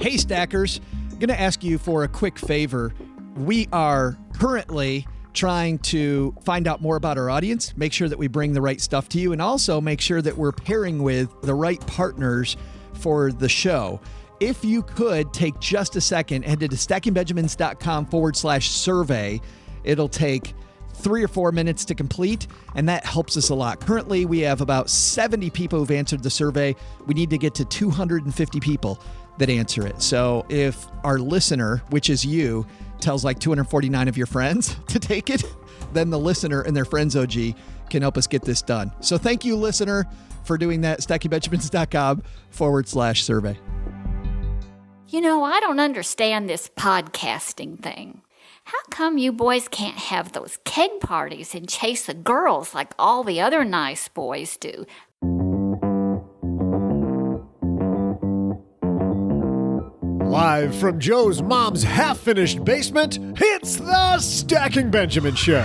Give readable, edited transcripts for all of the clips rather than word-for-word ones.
Hey, Stackers. I'm going to ask you for a quick favor. We are currently trying to find out more about our audience, make sure that we bring the right stuff to you, and also make sure that we're pairing with the right partners for the show. If you could take just a second, head to stackingbenjamins.com/survey. It'll take 3 or 4 minutes to complete, and that helps us a lot. Currently, we have about 70 people who've answered the survey. We need to get to 250 people that answer it. So if our listener, which is you, tells like 249 of your friends to take it, then the listener and their friends OG can help us get this done. So thank you, listener, for doing that. stackingbenjamins.com/survey. You know, I don't understand this podcasting thing. How come you boys can't have those keg parties and chase the girls like all the other nice boys do? Live from Joe's mom's half-finished basement, it's the Stacking Benjamin Show.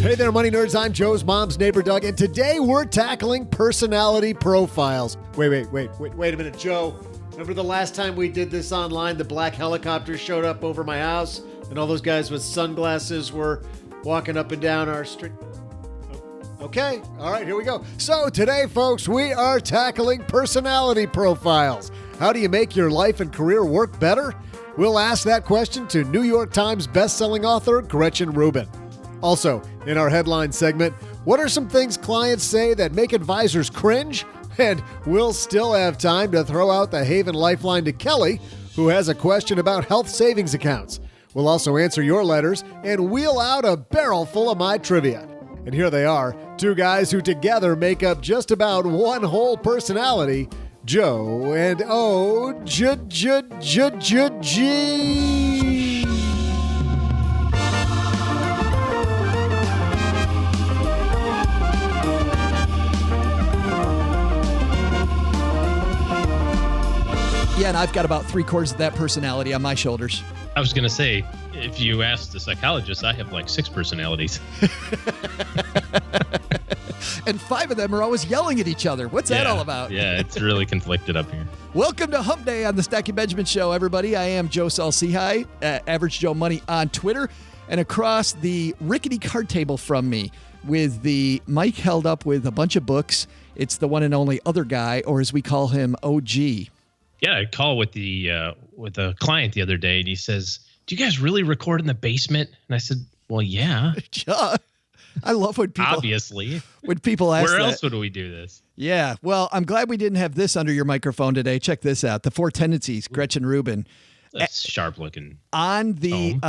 Hey there, money nerds. I'm Joe's mom's neighbor, Doug, and today we're tackling personality profiles. Wait a minute, Joe. Remember the last time we did this online, the black helicopter showed up over my house, and all those guys with sunglasses were walking up and down our street? Okay, all right, here we go. So today, folks, we are tackling personality profiles. How do you make your life and career work better? We'll ask that question to New York Times bestselling author Gretchen Rubin. Also, in our headline segment, what are some things clients say that make advisors cringe? And we'll still have time to throw out the Haven Lifeline to Kelly, who has a question about health savings accounts. We'll also answer your letters and wheel out a barrel full of my trivia. And here they are, two guys who together make up just about one whole personality, Joe and O-G. Yeah, and I've got about 3/4 of that personality on my shoulders. I was going to say, if you ask the psychologist, I have like 6 personalities. And 5 of them are always yelling at each other. What's that all about? Yeah, it's really conflicted up here. Welcome to Hump Day on the Stacking Benjamin Show, everybody. I am Joe Salsihai, Average Joe Money on Twitter. And across the rickety card table from me, with the mic held up with a bunch of books, it's the one and only other guy, or as we call him, OG. Yeah, I called with a client the other day, and he says, "Do you guys really record in the basement?" And I said, "Well, yeah." I love when people obviously when people ask where that. else would we do this? Yeah, well, I'm glad we didn't have this under your microphone today. Check this out: the 4 Tendencies, Gretchen Rubin. That's sharp looking. On the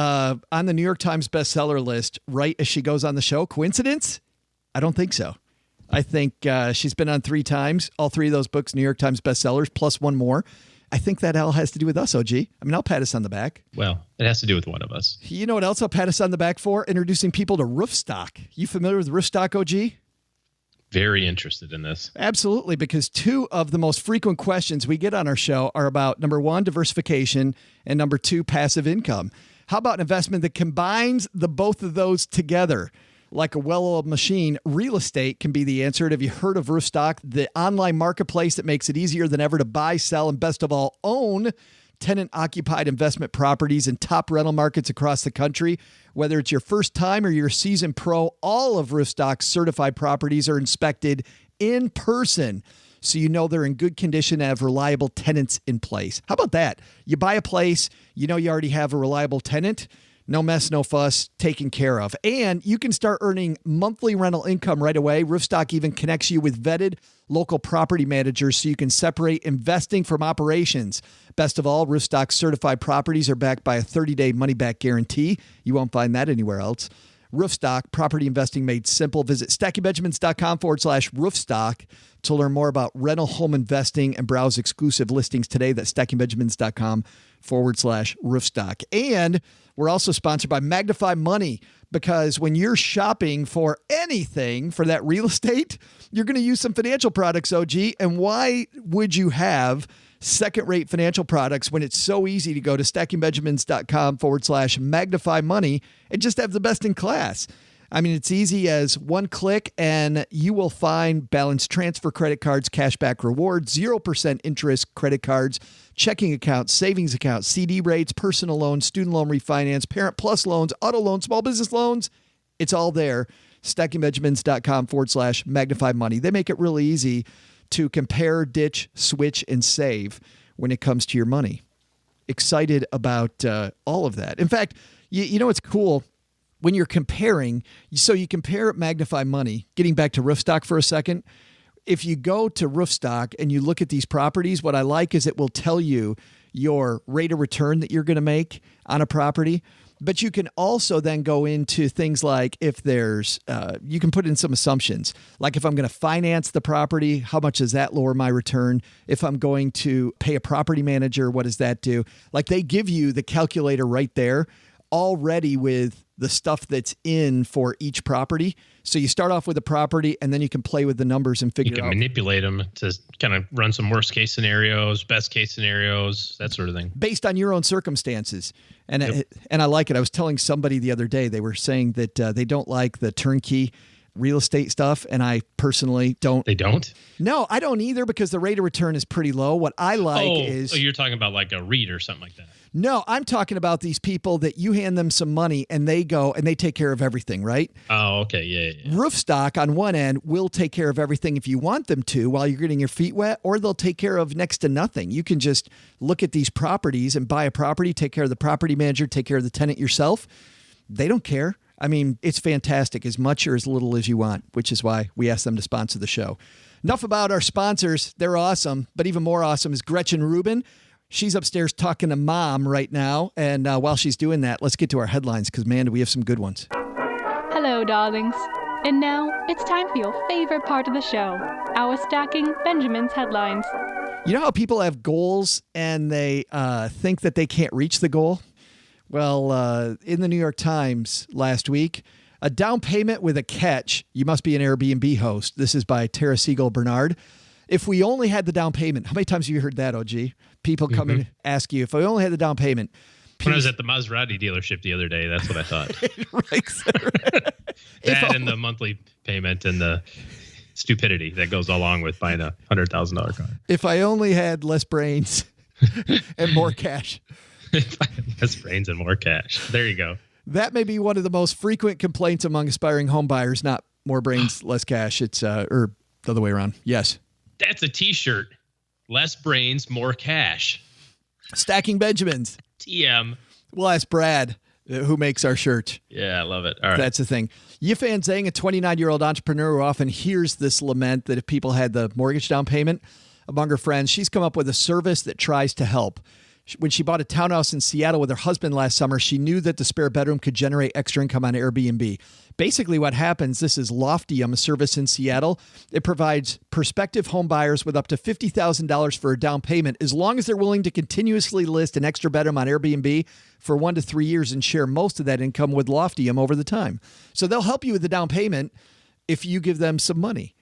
New York Times bestseller list, right as she goes on the show. Coincidence? I don't think so. I think she's been on 3 times. All 3 of those books, New York Times bestsellers, plus one more. I think that all has to do with us, OG. I mean, I'll pat us on the back. Well, it has to do with one of us. You know what else I'll pat us on the back for? Introducing people to Roofstock. You familiar with Roofstock, OG? Very interested in this. Absolutely, because 2 of the most frequent questions we get on our show are about, number 1, diversification, and number 2, passive income. How about an investment that combines the both of those together? Like a well-oiled machine, real estate can be the answer. Have you heard of Roofstock, the online marketplace that makes it easier than ever to buy, sell, and best of all, own tenant-occupied investment properties in top rental markets across the country? Whether it's your first time or you're a seasoned pro, all of Roofstock's certified properties are inspected in person, so you know they're in good condition and have reliable tenants in place. How about that? You buy a place, you know you already have a reliable tenant. No mess, no fuss, taken care of. And you can start earning monthly rental income right away. Roofstock even connects you with vetted local property managers so you can separate investing from operations. Best of all, Roofstock's certified properties are backed by a 30-day money-back guarantee. You won't find that anywhere else. Roofstock, property investing made simple. Visit stackingbenjamins.com/roofstock to learn more about rental home investing and browse exclusive listings today. That's stackingbenjamins.com/roofstock. And we're also sponsored by Magnify Money, because when you're shopping for anything for that real estate, you're going to use some financial products, OG. And why would you have second-rate financial products when it's so easy to go to stackingbenjamins.com/magnify money and just have the best in class? I mean, it's easy as one click and you will find balance transfer credit cards, cashback rewards, 0% interest credit cards, checking accounts, savings accounts, CD rates, personal loans, student loan refinance, Parent Plus loans, auto loans, small business loans. It's all there. StackingBenjamins.com/magnify money. They make it really easy to compare, ditch, switch, and save when it comes to your money. Excited about all of that. In fact, you know what's cool? When you're comparing, so you compare Magnify Money, getting back to Roofstock for a second. If you go to Roofstock and you look at these properties, what I like is it will tell you your rate of return that you're going to make on a property. But you can also then go into things like if there's, you can put in some assumptions. Like if I'm going to finance the property, how much does that lower my return? If I'm going to pay a property manager, what does that do? Like they give you the calculator right there already with the stuff that's in for each property. So you start off with a property and then you can play with the numbers and figure out. You can manipulate them to kind of run some worst case scenarios, best case scenarios, that sort of thing. Based on your own circumstances. And Yep. and I like it. I was telling somebody the other day, they were saying that they don't like the turnkey real estate stuff. And I personally don't. They don't? No, I don't either because the rate of return is pretty low. What I like is. Oh, you're talking about like a REIT or something like that. No, I'm talking about these people that you hand them some money and they go and they take care of everything, right? Oh, okay. Yeah. Roofstock on one end will take care of everything if you want them to while you're getting your feet wet, or they'll take care of next to nothing. You can just look at these properties and buy a property, take care of the property manager, take care of the tenant yourself. They don't care. I mean, it's fantastic, as much or as little as you want, which is why we asked them to sponsor the show. Enough about our sponsors. They're awesome, but even more awesome is Gretchen Rubin. She's upstairs talking to Mom right now. And while she's doing that, let's get to our headlines because, man, do we have some good ones. Hello, darlings. And now it's time for your favorite part of the show, our Stacking Benjamin's headlines. You know how people have goals and they think that they can't reach the goal? Well, in the New York Times last week, a down payment with a catch. You must be an Airbnb host. This is by Tara Siegel Bernard. If we only had the down payment, how many times have you heard that, OG? People come and ask you, if we only had the down payment. When I was at the Maserati dealership the other day, that's what I thought. Right. That and the monthly payment and the stupidity that goes along with buying a $100,000 car. If I only had less brains and more cash. If I had less brains and more cash. There you go. That may be one of the most frequent complaints among aspiring home buyers, not more brains, less cash. It's, or the other way around. Yes. That's a t-shirt. Less brains, more cash. Stacking Benjamins. TM. We'll ask Brad, who makes our shirt. Yeah, I love it. All right. That's the thing. Yifan Zhang, a 29-year-old entrepreneur who often hears this lament that if people had the mortgage down payment among her friends, she's come up with a service that tries to help. When she bought a townhouse in Seattle with her husband last summer, she knew that the spare bedroom could generate extra income on Airbnb. Basically what happens, this is Loftium, a service in Seattle. It provides prospective home buyers with up to $50,000 for a down payment as long as they're willing to continuously list an extra bedroom on Airbnb for 1 to 3 years and share most of that income with Loftium over the time. So they'll help you with the down payment if you give them some money.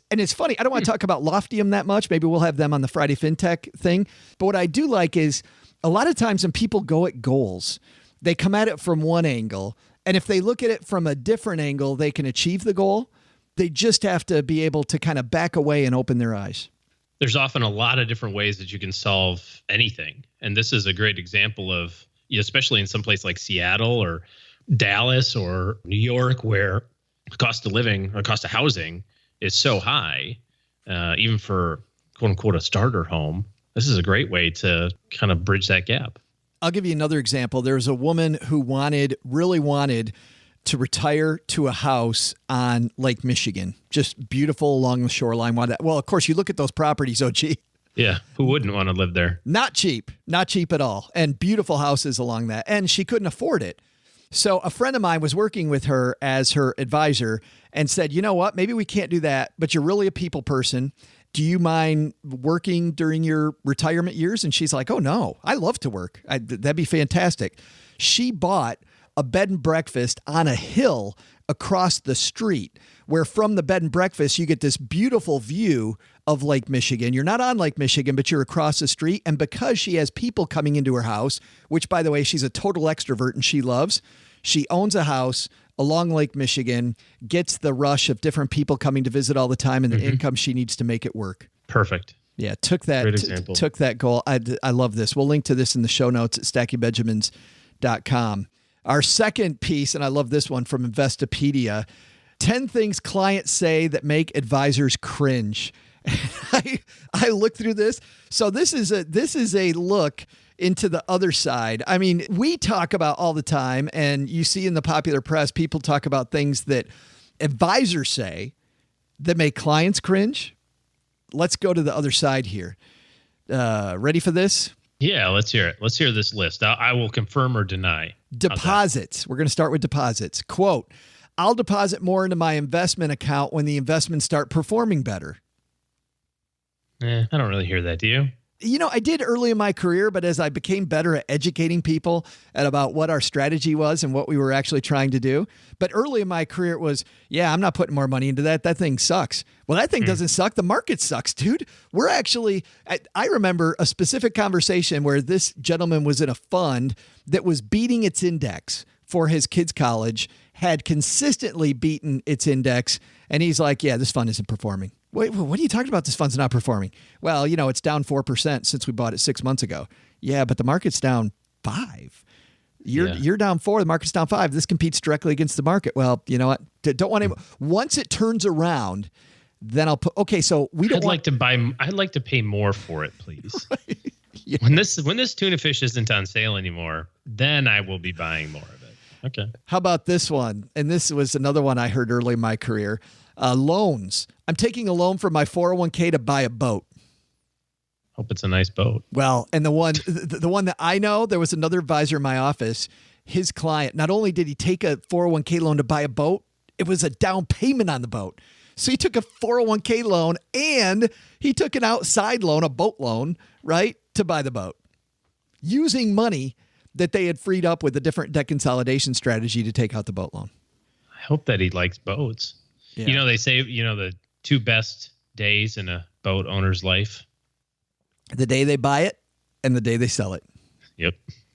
And it's funny, I don't want to talk about Loftium that much. Maybe we'll have them on the Friday FinTech thing. But what I do like is a lot of times when people go at goals, they come at it from one angle. And if they look at it from a different angle, they can achieve the goal. They just have to be able to kind of back away and open their eyes. There's often a lot of different ways that you can solve anything. And this is a great example of, especially in some place like Seattle or Dallas or New York, where the cost of living or cost of housing is so high, even for quote unquote a starter home. This is a great way to kind of bridge that gap. I'll give you another example. There was a woman who really wanted to retire to a house on Lake Michigan, just beautiful along the shoreline. Well, of course, you look at those properties, OG. Yeah, who wouldn't want to live there? Not cheap at all. And beautiful houses along that. And she couldn't afford it. So a friend of mine was working with her as her advisor and said, you know what, maybe we can't do that, but you're really a people person. Do you mind working during your retirement years? And she's like, oh, no, I love to work. That'd be fantastic. She bought a bed and breakfast on a hill across the street, where from the bed and breakfast, you get this beautiful view of Lake Michigan. You're not on Lake Michigan, but you're across the street. And because she has people coming into her house, which, by the way, she's a total extrovert and she loves, she owns a house along Lake Michigan, gets the rush of different people coming to visit all the time and the income she needs to make it work. Perfect. Yeah, took that Great example. took that goal. I love this. We'll link to this in the show notes at stackingbenjamins.com. Our second piece, and I love this one from Investopedia, 10 things clients say that make advisors cringe. I looked through this. So this is a look into the other side. I mean, we talk about all the time, and you see in the popular press, people talk about things that advisors say that make clients cringe. Let's go to the other side here. Ready for this? Yeah, let's hear it. Let's hear this list. I will confirm or deny. Deposits. We're going to start with deposits. Quote, I'll deposit more into my investment account when the investments start performing better. I don't really hear that. Do you? You know, I did early in my career, but as I became better at educating people at about what our strategy was and what we were actually trying to do. But early in my career, it was, I'm not putting more money into that. That thing sucks. Well, that thing doesn't suck. The market sucks, dude. We're actually, I remember a specific conversation where this gentleman was in a fund that was beating its index for his kids' college, had consistently beaten its index. And he's like, this fund isn't performing. Wait, what are you talking about? This fund's not performing. Well, it's down 4% since we bought it 6 months ago. Yeah, but the market's down 5. You're down 4. The market's down 5. This competes directly against the market. Well, you know what? Don't want to. Once it turns around, then I'll put. Okay, so we don't. I'd like to pay more for it, please. Right. Yeah. When this tuna fish isn't on sale anymore, then I will be buying more of it. Okay. How about this one? And this was another one I heard early in my career. Loans. I'm taking a loan from my 401k to buy a boat. Hope it's a nice boat. Well, and the one that I know, there was another advisor in my office. His client, not only did he take a 401k loan to buy a boat, it was a down payment on the boat. So he took a 401k loan and he took an outside loan, a boat loan, right, to buy the boat, using money that they had freed up with a different debt consolidation strategy to take out the boat loan. I hope that he likes boats. Yeah. They say, the 2 best days in a boat owner's life. The day they buy it and the day they sell it. Yep.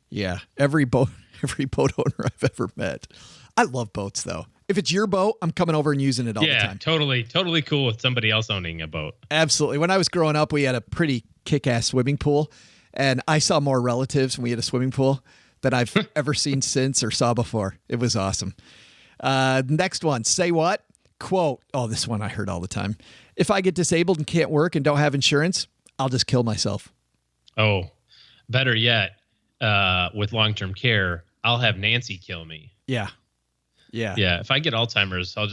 Yeah. Every boat owner I've ever met. I love boats, though. If it's your boat, I'm coming over and using it all the time. Yeah, totally cool with somebody else owning a boat. Absolutely. When I was growing up, we had a pretty kick-ass swimming pool, and I saw more relatives when we had a swimming pool than I've ever seen since or saw before. It was awesome. Next one. Say what? Quote, this one I heard all the time. If I get disabled and can't work and don't have insurance, I'll just kill myself. Oh, better yet, with long-term care, I'll have Nancy kill me. Yeah. If I get Alzheimer's, I'll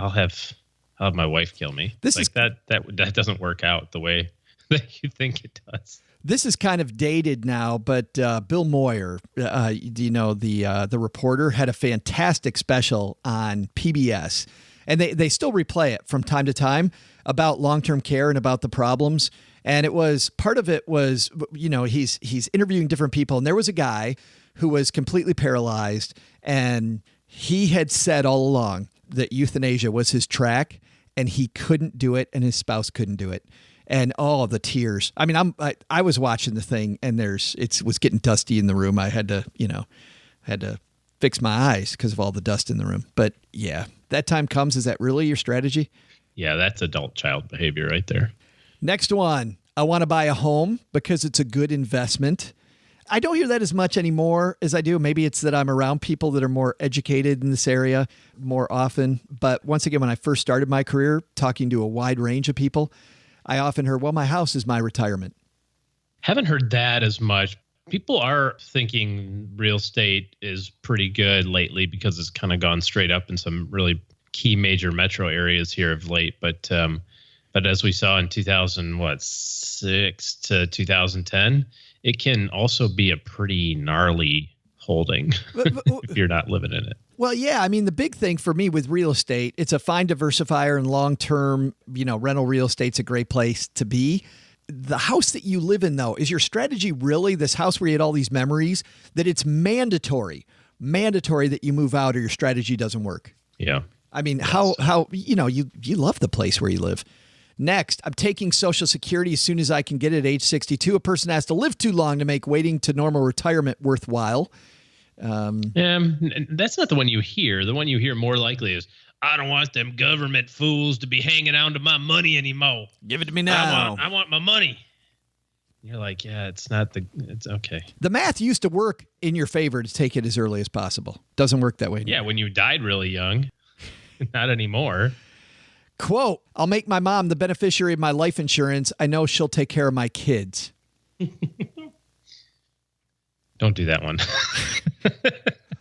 have my wife kill me. That doesn't work out the way that you think it does. This is kind of dated now, but Bill Moyer, the reporter, had a fantastic special on PBS, and they still replay it from time to time about long-term care and about the problems. And part of it was, he's interviewing different people, and there was a guy who was completely paralyzed, and he had said all along that euthanasia was his track, and he couldn't do it, and his spouse couldn't do it. And the tears. I mean, I was watching the thing, and it was getting dusty in the room. I had to fix my eyes because of all the dust in the room. But yeah, that time comes. Is that really your strategy? Yeah, that's adult child behavior right there. Next one. I want to buy a home because it's a good investment. I don't hear that as much anymore as I do. Maybe it's that I'm around people that are more educated in this area more often. But once again, when I first started my career, talking to a wide range of people, I often heard, my house is my retirement. Haven't heard that as much. People are thinking real estate is pretty good lately because it's kind of gone straight up in some really key major metro areas here of late. But as we saw in 2006 to 2010, it can also be a pretty gnarly holding if you're not living in it. Well, yeah. I mean, the big thing for me with real estate, it's a fine diversifier, and long-term, rental real estate's a great place to be. The house that you live in, though, is your strategy really this house where you had all these memories that it's mandatory that you move out or your strategy doesn't work? Yeah. I mean, how you love the place where you live. Next, I'm taking Social Security as soon as I can get it at age 62. A person has to live too long to make waiting to normal retirement worthwhile. That's not the one you hear. The one you hear more likely is, I don't want them government fools to be hanging on to my money anymore. Give it to me now. I want my money. You're like, yeah, it's okay. The math used to work in your favor to take it as early as possible. Doesn't work that way anymore. Yeah, when you died really young. Not anymore. Quote, I'll make my mom the beneficiary of my life insurance. I know she'll take care of my kids. Don't do that one.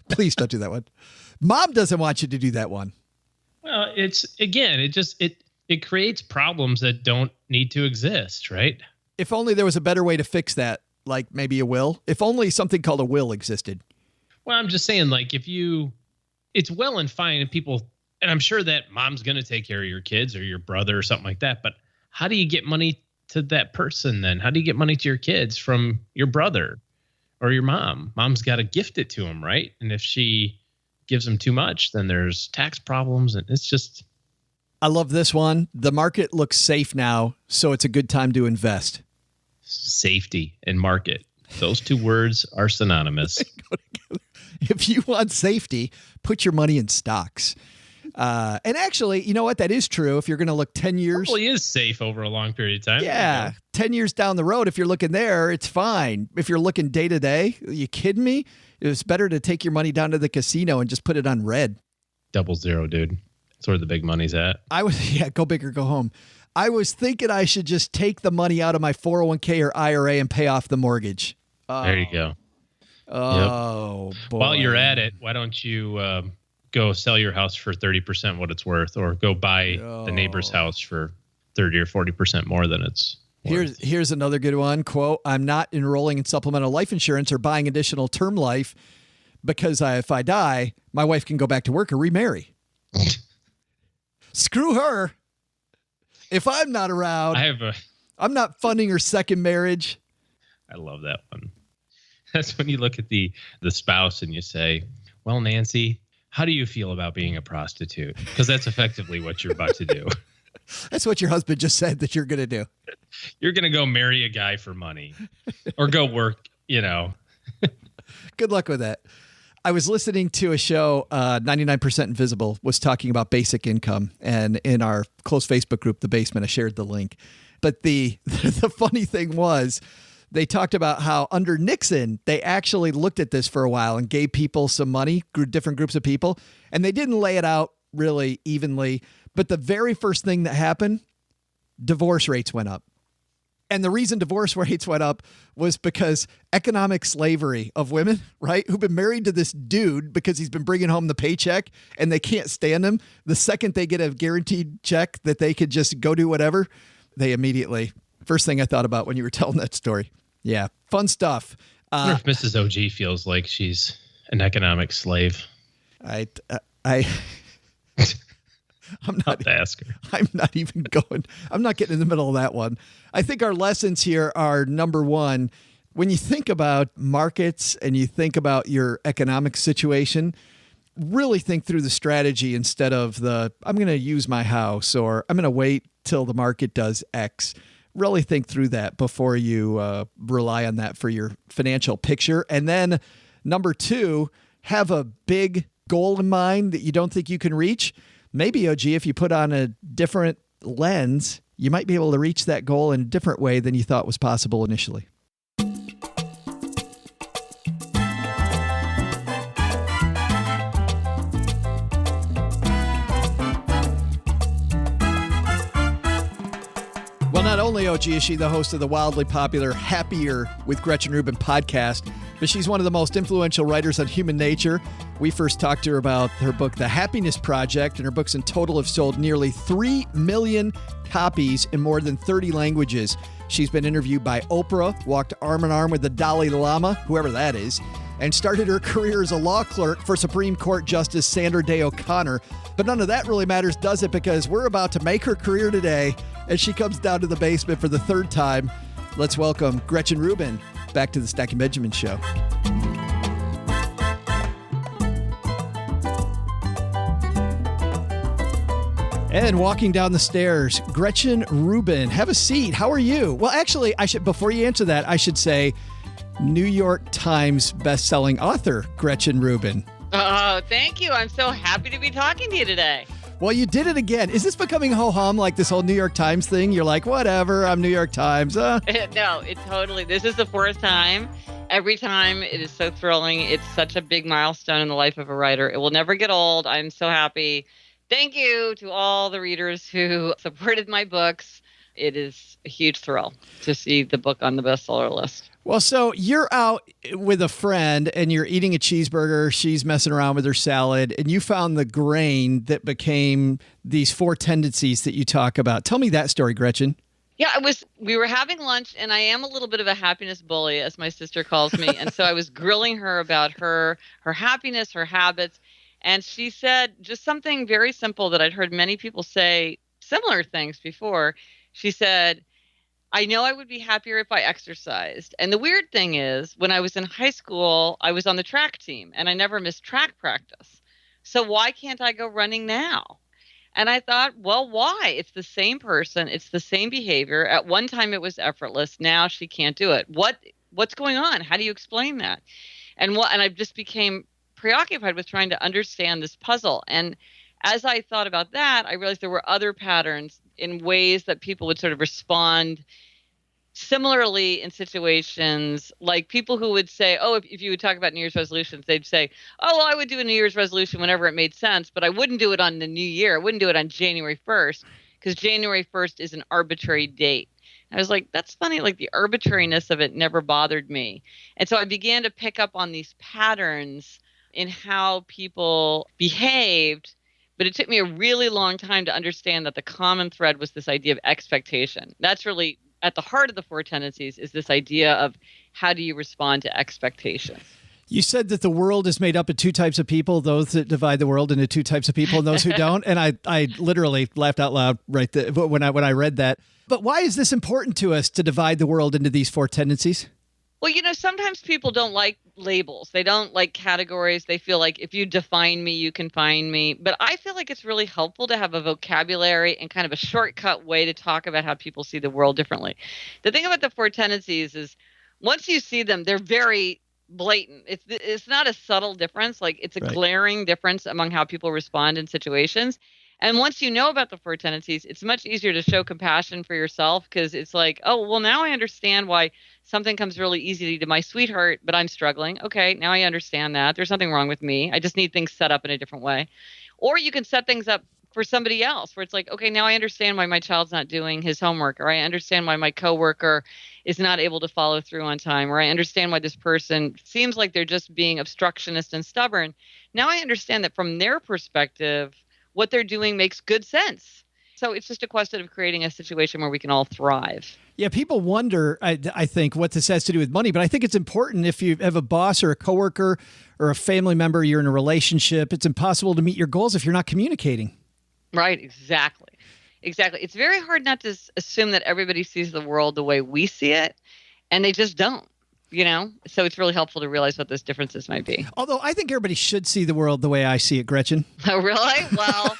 Please don't do that one. Mom doesn't want you to do that one. Well, it creates problems that don't need to exist, right? If only there was a better way to fix that, like maybe a will. If only something called a will existed. Well, I'm just saying, like, it's well and fine, and people, and I'm sure that mom's going to take care of your kids or your brother or something like that. But how do you get money to that person then? How do you get money to your kids from your brother or your mom? Mom's got to gift it to them, right? And if she gives them too much, then there's tax problems, and it's just. I love this one. The market looks safe now, so it's a good time to invest. Safety and market. Those two words are synonymous. If you want safety, put your money in stocks. And actually, you know what? That is true. If you're going to look 10 years. Probably is safe over a long period of time. Yeah. 10 years down the road, if you're looking there, it's fine. If you're looking day to day, are you kidding me? It's better to take your money down to the casino and just put it on red. 00, dude. That's where the big money's at. Go big or go home. I was thinking I should just take the money out of my 401k or IRA and pay off the mortgage. There you go. Oh, yep. Boy. While you're at it, why don't you go sell your house for 30% what it's worth, or go buy the neighbor's house for 30 or 40% more than it's worth. Here's another good one. Quote, I'm not enrolling in supplemental life insurance or buying additional term life because if I die, my wife can go back to work or remarry. Screw her. If I'm not around, I'm not funding her second marriage. I love that one. That's when you look at the spouse and you say, well, Nancy, how do you feel about being a prostitute? Because that's effectively what you're about to do. That's what your husband just said that you're going to do. You're going to go marry a guy for money or go work, Good luck with that. I was listening to a show, 99% Invisible, was talking about basic income. And in our close Facebook group, The Basement, I shared the link. But the funny thing was, they talked about how under Nixon, they actually looked at this for a while and gave people some money, different groups of people, and they didn't lay it out really evenly. But the very first thing that happened, divorce rates went up. And the reason divorce rates went up was because economic slavery of women, right, who've been married to this dude because he's been bringing home the paycheck and they can't stand him. The second they get a guaranteed check that they could just go do whatever, they immediately, first thing I thought about when you were telling that story. Yeah, fun stuff. I wonder if Mrs. OG feels like she's an economic slave. I'm not to ask her. I'm not even going. I'm not getting in the middle of that one. I think our lessons here are, number one, when you think about markets and you think about your economic situation, really think through the strategy instead of I'm going to use my house or I'm going to wait till the market does X. Really think through that before you rely on that for your financial picture. And then number two, have a big goal in mind that you don't think you can reach. Maybe, OG, if you put on a different lens, you might be able to reach that goal in a different way than you thought was possible initially. Well, not only, OG, is she the host of the wildly popular Happier with Gretchen Rubin podcast, but she's one of the most influential writers on human nature. We first talked to her about her book, The Happiness Project, and her books in total have sold nearly 3 million copies in more than 30 languages. She's been interviewed by Oprah, walked arm in arm with the Dalai Lama, whoever that is, and started her career as a law clerk for Supreme Court Justice Sandra Day O'Connor. But none of that really matters, does it? Because we're about to make her career today as she comes down to the basement for the third time. Let's welcome Gretchen Rubin back to the Stacking Benjamin Show. And walking down the stairs, Gretchen Rubin. Have a seat. How are you? Well, actually, before you answer that, I should say New York Times bestselling author, Gretchen Rubin. Oh, thank you. I'm so happy to be talking to you today. Well, you did it again. Is this becoming ho-hum, like this whole New York Times thing? You're like, whatever, I'm New York Times. No, it totally. This is the fourth time. Every time it is so thrilling. It's such a big milestone in the life of a writer. It will never get old. I'm so happy. Thank you to all the readers who supported my books. It is a huge thrill to see the book on the bestseller list. Well, so you're out with a friend and you're eating a cheeseburger. She's messing around with her salad and you found the grain that became these 4 tendencies that you talk about. Tell me that story, Gretchen. Yeah, we were having lunch and I am a little bit of a happiness bully, as my sister calls me. And so I was grilling her about her happiness, her habits. And she said just something very simple that I'd heard many people say similar things before. She said, I know I would be happier if I exercised. And the weird thing is, when I was in high school, I was on the track team and I never missed track practice. So why can't I go running now? And I thought, well, why? It's the same person. It's the same behavior. At one time, it was effortless. Now she can't do it. What's going on? How do you explain that? And I just became preoccupied with trying to understand this puzzle. And as I thought about that, I realized there were other patterns in ways that people would sort of respond similarly in situations, like people who would say, oh, if you would talk about New Year's resolutions, they'd say, oh, well, I would do a New Year's resolution whenever it made sense, but I wouldn't do it on the new year. I wouldn't do it on January 1st because January 1st is an arbitrary date. I was like, that's funny. Like the arbitrariness of it never bothered me. And so I began to pick up on these patterns in how people behaved. But it took me a really long time to understand that the common thread was this idea of expectation. That's really at the heart of the 4 tendencies, is this idea of how do you respond to expectations. You said that the world is made up of 2 types of people, those that divide the world into 2 types of people and those who don't. And I literally laughed out loud right there when I read that. But why is this important to us to divide the world into these 4 tendencies? Well, sometimes people don't like labels. They don't like categories. They feel like if you define me, you can find me. But I feel like it's really helpful to have a vocabulary and kind of a shortcut way to talk about how people see the world differently. The thing about the 4 tendencies is once you see them, they're very blatant. It's not a subtle difference. Like it's a glaring difference among how people respond in situations. And once you know about the 4 tendencies, it's much easier to show compassion for yourself because it's like, oh, well, now I understand why something comes really easily to my sweetheart, but I'm struggling. Okay, now I understand that. There's nothing wrong with me. I just need things set up in a different way. Or you can set things up for somebody else where it's like, okay, now I understand why my child's not doing his homework, or I understand why my coworker is not able to follow through on time, or I understand why this person seems like they're just being obstructionist and stubborn. Now I understand that from their perspective, what they're doing makes good sense. So it's just a question of creating a situation where we can all thrive. Yeah, people wonder, I think, what this has to do with money, but I think it's important if you have a boss or a coworker or a family member, you're in a relationship, it's impossible to meet your goals if you're not communicating. Right, exactly. It's very hard not to assume that everybody sees the world the way we see it, and they just don't. So it's really helpful to realize what those differences might be. Although I think everybody should see the world the way I see it, Gretchen. Oh, really? Well,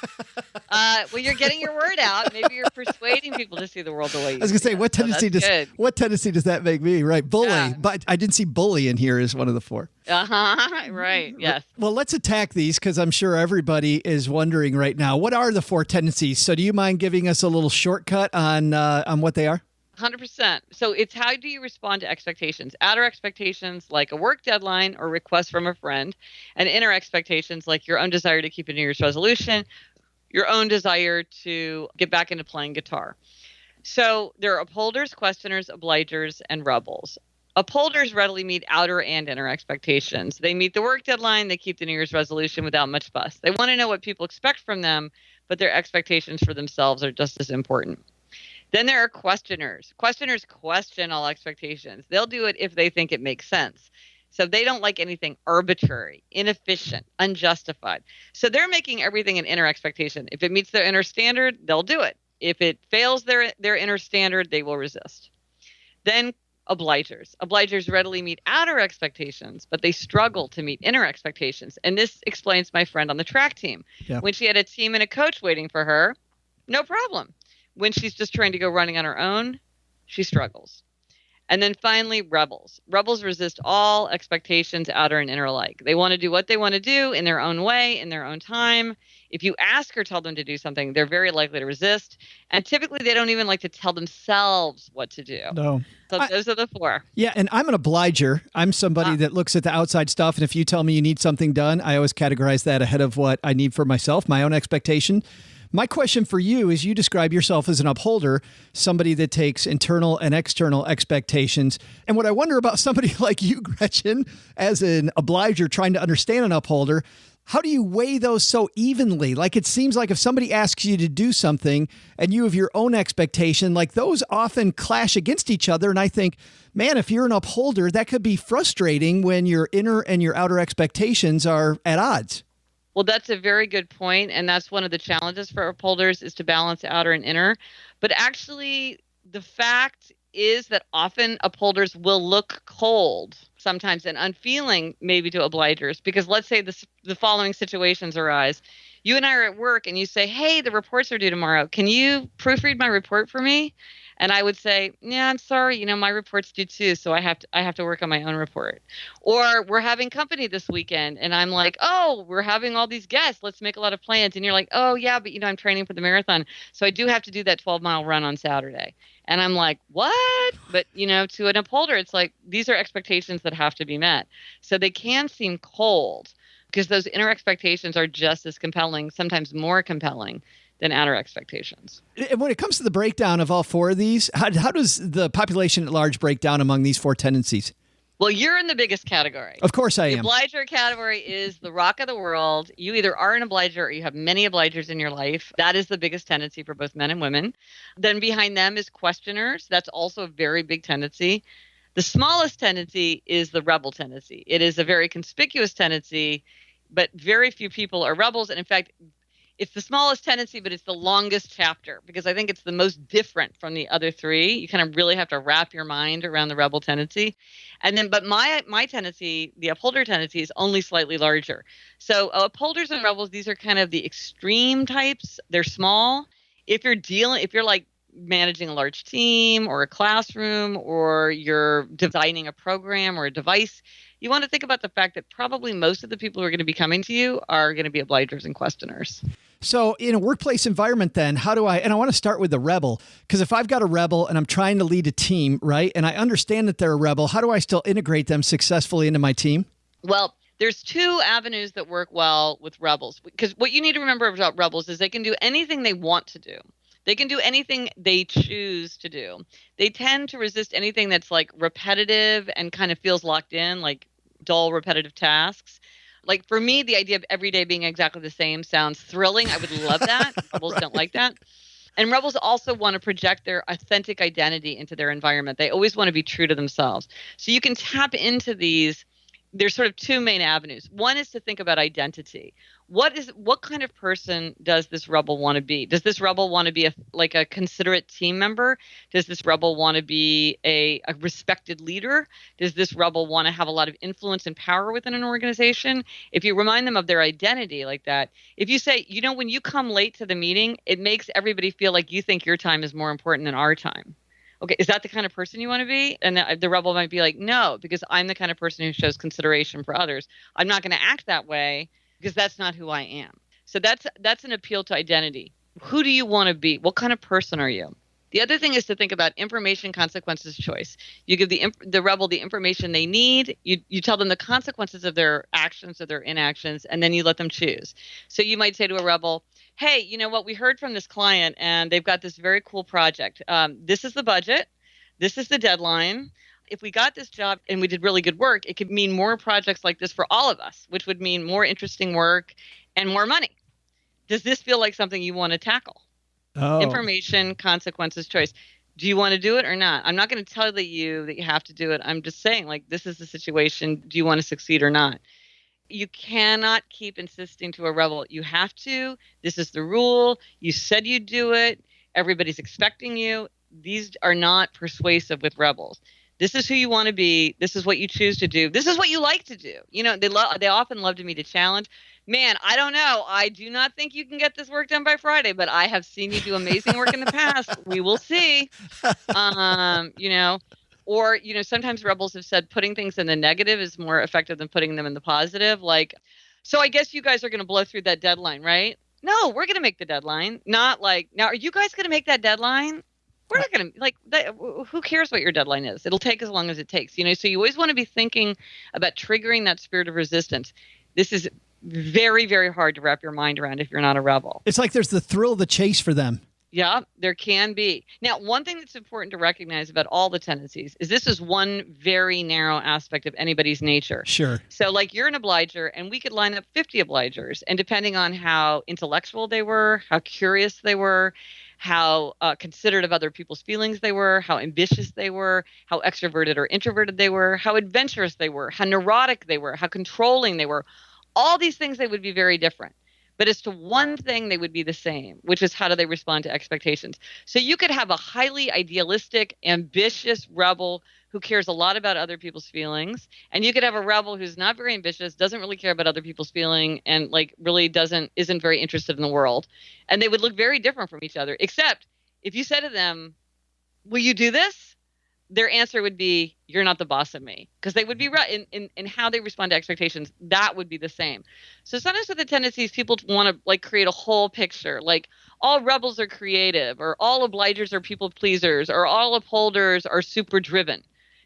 you're getting your word out. Maybe you're persuading people to see the world the way you see it. I was going to say, what tendency does that make me? Right. Bully. Yeah. But I didn't see bully in here as one of the 4. Uh-huh. Right. Yes. Well, let's attack these because I'm sure everybody is wondering right now, what are the 4 tendencies? So do you mind giving us a little shortcut on what they are? 100%. So it's how do you respond to expectations? Outer expectations like a work deadline or request from a friend, and inner expectations like your own desire to keep a New Year's resolution, your own desire to get back into playing guitar. So there are upholders, questioners, obligers, and rebels. Upholders readily meet outer and inner expectations. They meet the work deadline. They keep the New Year's resolution without much fuss. They want to know what people expect from them, but their expectations for themselves are just as important. Then there are questioners. Questioners question all expectations. They'll do it if they think it makes sense. So they don't like anything arbitrary, inefficient, unjustified. So they're making everything an inner expectation. If it meets their inner standard, they'll do it. If it fails their inner standard, they will resist. Then obligers. Obligers readily meet outer expectations, but they struggle to meet inner expectations. And this explains my friend on the track team. Yeah. When she had a team and a coach waiting for her, no problem. When she's just trying to go running on her own, she struggles. And then finally, rebels. Rebels resist all expectations, outer and inner alike. They want to do what they want to do in their own way, in their own time. If you ask or tell them to do something, they're very likely to resist. And typically, they don't even like to tell themselves what to do. No. So those are the four. Yeah, and I'm an obliger. I'm somebody that looks at the outside stuff, and if you tell me you need something done, I always categorize that ahead of what I need for myself, my own expectation. My question for you is, you describe yourself as an upholder, somebody that takes internal and external expectations. And what I wonder about somebody like you, Gretchen, as an obliger trying to understand an upholder, how do you weigh those so evenly? Like, it seems like if somebody asks you to do something and you have your own expectation, like those often clash against each other. And I think, man, if you're an upholder, that could be frustrating when your inner and your outer expectations are at odds. Well, that's a very good point, and that's one of the challenges for upholders is to balance outer and inner. But actually, the fact is that often upholders will look cold sometimes and unfeeling maybe to obligers, because let's say the following situations arise. You and I are at work and you say, hey, the reports are due tomorrow. Can you proofread my report for me? And I would say, yeah, I'm sorry, my report's due too, so I have to work on my own report. Or we're having company this weekend and I'm like, oh, we're having all these guests. Let's make a lot of plans. And you're like, oh yeah, but I'm training for the marathon. So I do have to do that 12-mile run on Saturday. And I'm like, what? But, to an upholder, it's like, these are expectations that have to be met. So they can seem cold because those inner expectations are just as compelling, sometimes more compelling than outer expectations. And when it comes to the breakdown of all four of these, how does the population at large break down among these four tendencies? Well, you're in the biggest category. Of course I am. The obliger category is the rock of the world. You either are an obliger or you have many obligers in your life. That is the biggest tendency for both men and women. Then behind them is questioners. That's also a very big tendency. The smallest tendency is the rebel tendency. It is a very conspicuous tendency, but very few people are rebels. And in fact, it's the smallest tendency, but it's the longest chapter because I think it's the most different from the other three. You kind of really have to wrap your mind around the rebel tendency. And then, but my tendency, the upholder tendency, is only slightly larger. So upholders and rebels, these are kind of the extreme types. They're small. If you're like managing a large team or a classroom, or you're designing a program or a device, you want to think about the fact that probably most of the people who are going to be coming to you are going to be obligers and questioners. So in a workplace environment, then, and I want to start with the rebel, because if I've got a rebel and I'm trying to lead a team, right, and I understand that they're a rebel, how do I still integrate them successfully into my team? Well, there's two avenues that work well with rebels, because what you need to remember about rebels is they can do anything they want to do. They can do anything they choose to do. They tend to resist anything that's like repetitive and kind of feels locked in, like dull, repetitive tasks. Like for me, the idea of every day being exactly the same sounds thrilling. I would love that. Rebels don't like that. And rebels also want to project their authentic identity into their environment. They always want to be true to themselves. So you can tap into these. There's sort of two main avenues. One is to think about identity. What kind of person does this rebel want to be? Does this rebel want to be a considerate team member? Does this rebel want to be a respected leader? Does this rebel want to have a lot of influence and power within an organization? If you remind them of their identity like that, if you say, when you come late to the meeting, it makes everybody feel like you think your time is more important than our time. Okay, is that the kind of person you want to be? And the rebel might be like, no, because I'm the kind of person who shows consideration for others. I'm not going to act that way because that's not who I am. So that's an appeal to identity. Who do you want to be? What kind of person are you? The other thing is to think about information, consequences, choice. You give the rebel the information they need. You tell them the consequences of their actions or their inactions, and then you let them choose. So you might say to a rebel, hey, you know what? We heard from this client, and they've got this very cool project. This is the budget. This is the deadline. If we got this job and we did really good work, it could mean more projects like this for all of us, which would mean more interesting work and more money. Does this feel like something you want to tackle? Oh. Information, consequences, choice. Do you want to do it or not? I'm not going to tell you that you have to do it. I'm just saying, like, this is the situation. Do you want to succeed or not? You cannot keep insisting to a rebel. You have to. This is the rule. You said you'd do it. Everybody's expecting you. These are not persuasive with rebels. This is who you want to be. This is what you choose to do. This is what you like to do. They often love to meet a challenge. Man, I don't know. I do not think you can get this work done by Friday, but I have seen you do amazing work in the past. We will see. Or, sometimes rebels have said putting things in the negative is more effective than putting them in the positive. Like, so I guess you guys are going to blow through that deadline, right? No, we're going to make the deadline. Not like, now, are you guys going to make that deadline? We're not going to, like, that, who cares what your deadline is? It'll take as long as it takes, so you always want to be thinking about triggering that spirit of resistance. This is very, very hard to wrap your mind around if you're not a rebel. It's like there's the thrill of the chase for them. Yeah, there can be. Now, one thing that's important to recognize about all the tendencies is this is one very narrow aspect of anybody's nature. Sure. So, like, you're an obliger, and we could line up 50 obligers. And depending on how intellectual they were, how curious they were, how considerate of other people's feelings they were, how ambitious they were, how extroverted or introverted they were, how adventurous they were, how neurotic they were, how controlling they were, all these things, they would be very different. But as to one thing, they would be the same, which is how do they respond to expectations. So you could have a highly idealistic, ambitious rebel who cares a lot about other people's feelings. And you could have a rebel who's not very ambitious, doesn't really care about other people's feeling, and like really isn't very interested in the world. And they would look very different from each other, except if you said to them, will you do this? Their answer would be, you're not the boss of me. Because they would be right in how they respond to expectations. That would be the same. So sometimes with the tendencies, people want to like create a whole picture. Like all rebels are creative, or all obligers are people pleasers, or all upholders are super driven.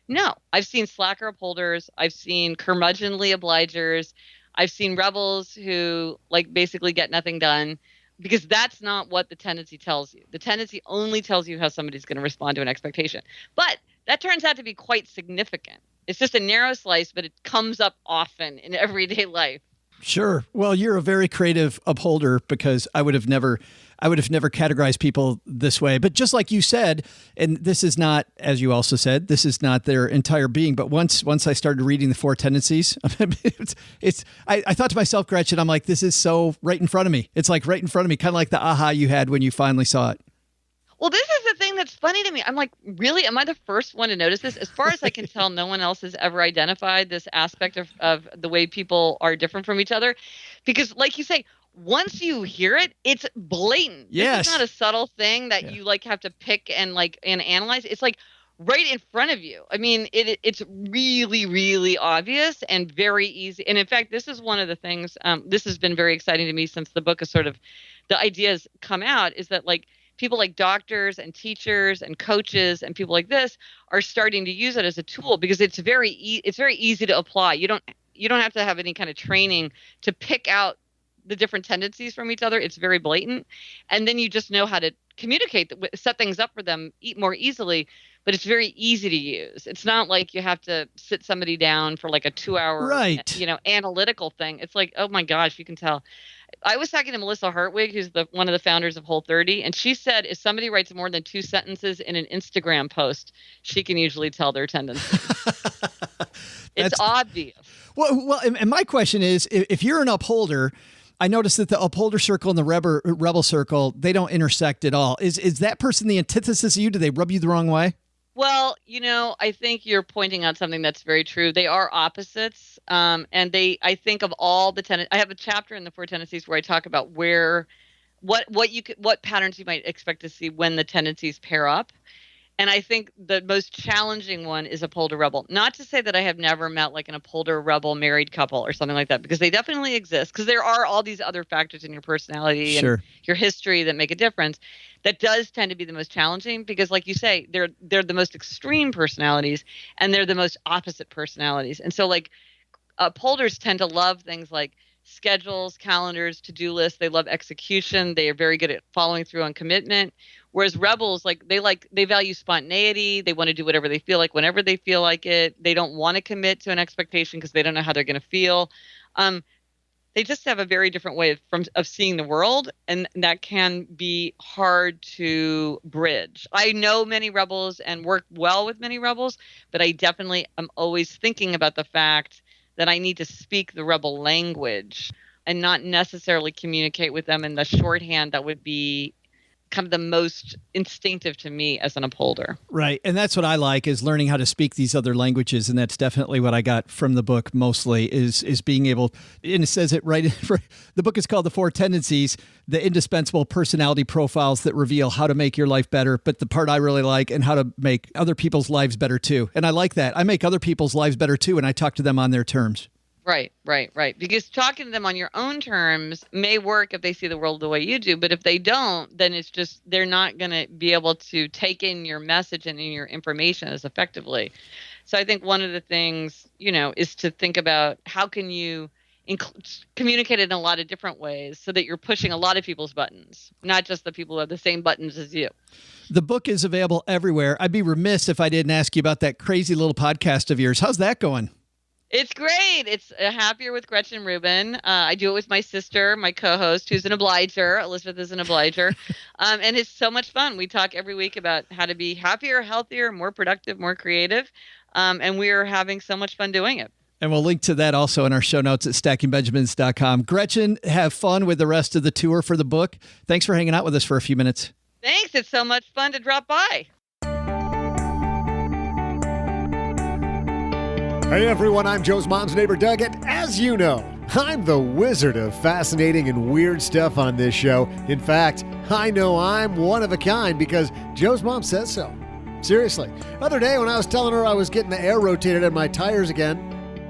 No, I've seen slacker upholders. I've seen curmudgeonly obligers. I've seen rebels who like basically get nothing done. Because that's not what the tendency tells you. The tendency only tells you how somebody's going to respond to an expectation. But that turns out to be quite significant. It's just a narrow slice, but it comes up often in everyday life. Sure. Well, you're a very creative upholder, because I would have never categorized people this way. But just like you said, and this is not, as you also said, this is not their entire being. But once I started reading the 4 tendencies, I thought to myself, Gretchen, I'm like, this is so right in front of me. It's like right in front of me, kind of like the aha you had when you finally saw it. Well, this is the thing that's funny to me. I'm like, really? Am I the first one to notice this? As far as I can tell, no one else has ever identified this aspect of the way people are different from each other. Because like you say, once you hear it, it's blatant. Yes. It's not a subtle thing that you like have to pick and analyze. It's like right in front of you. I mean, it's really, really obvious and very easy. And in fact, this is one of the things, this has been very exciting to me since the book is the ideas come out, is that like people like doctors and teachers and coaches and people like this are starting to use it as a tool, because it's very easy to apply. You don't have to have any kind of training to pick out the different tendencies from each other. It's very blatant. And then you just know how to communicate, set things up for them more easily, but it's very easy to use. It's not like you have to sit somebody down for like a 2-hour, analytical thing. It's like, oh my gosh, you can tell. I was talking to Melissa Hartwig, who's one of the founders of Whole30, and she said if somebody writes more than 2 sentences in an Instagram post, she can usually tell their tendencies. It's obvious. Well, and my question is, if you're an upholder, I noticed that the upholder circle and the rebel circle, they don't intersect at all. Is that person the antithesis of you? Do they rub you the wrong way? Well, I think you're pointing out something that's very true. They are opposites. And I think of all the tendencies, I have a chapter in the 4 tendencies where I talk about what patterns you might expect to see when the tendencies pair up. And I think the most challenging one is upholder rebel. Not to say that I have never met like an upholder rebel married couple or something like that, because they definitely exist. Because there are all these other factors in your personality and your history that make a difference. That does tend to be the most challenging, because like you say, they're the most extreme personalities and they're the most opposite personalities. And so like upholders tend to love things like schedules, calendars, to-do lists. They love execution. They are very good at following through on commitment. Whereas rebels, they value spontaneity. They want to do whatever they feel like whenever they feel like it. They don't want to commit to an expectation because they don't know how they're going to feel. They just have a very different way of seeing the world, and that can be hard to bridge. I know many rebels and work well with many rebels, but I definitely am always thinking about the fact that I need to speak the rebel language and not necessarily communicate with them in the shorthand that would be kind of the most instinctive to me as an upholder. Right. And that's what I like, is learning how to speak these other languages. And that's definitely what I got from the book mostly is being able, and it says it right. The book is called The Four Tendencies, the indispensable personality profiles that reveal how to make your life better. But the part I really like, and how to make other people's lives better too. And I like that. I make other people's lives better too. And I talk to them on their terms. Right. Because talking to them on your own terms may work if they see the world the way you do. But if they don't, then it's just they're not going to be able to take in your message and in your information as effectively. So I think one of the things, is to think about how can you communicate it in a lot of different ways so that you're pushing a lot of people's buttons, not just the people who have the same buttons as you. The book is available everywhere. I'd be remiss if I didn't ask you about that crazy little podcast of yours. How's that going? It's great. It's Happier with Gretchen Rubin. I do it with my sister, my co-host, who's an obliger. Elizabeth is an obliger. And it's so much fun. We talk every week about how to be happier, healthier, more productive, more creative. And we are having so much fun doing it. And we'll link to that also in our show notes at stackingbenjamins.com. Gretchen, have fun with the rest of the tour for the book. Thanks for hanging out with us for a few minutes. Thanks. It's so much fun to drop by. Hey everyone, I'm Joe's mom's neighbor Doug, and as you know, I'm the wizard of fascinating and weird stuff on this show. In fact, I know I'm one of a kind because Joe's mom says so. Seriously. The other day when I was telling her I was getting the air rotated in my tires again,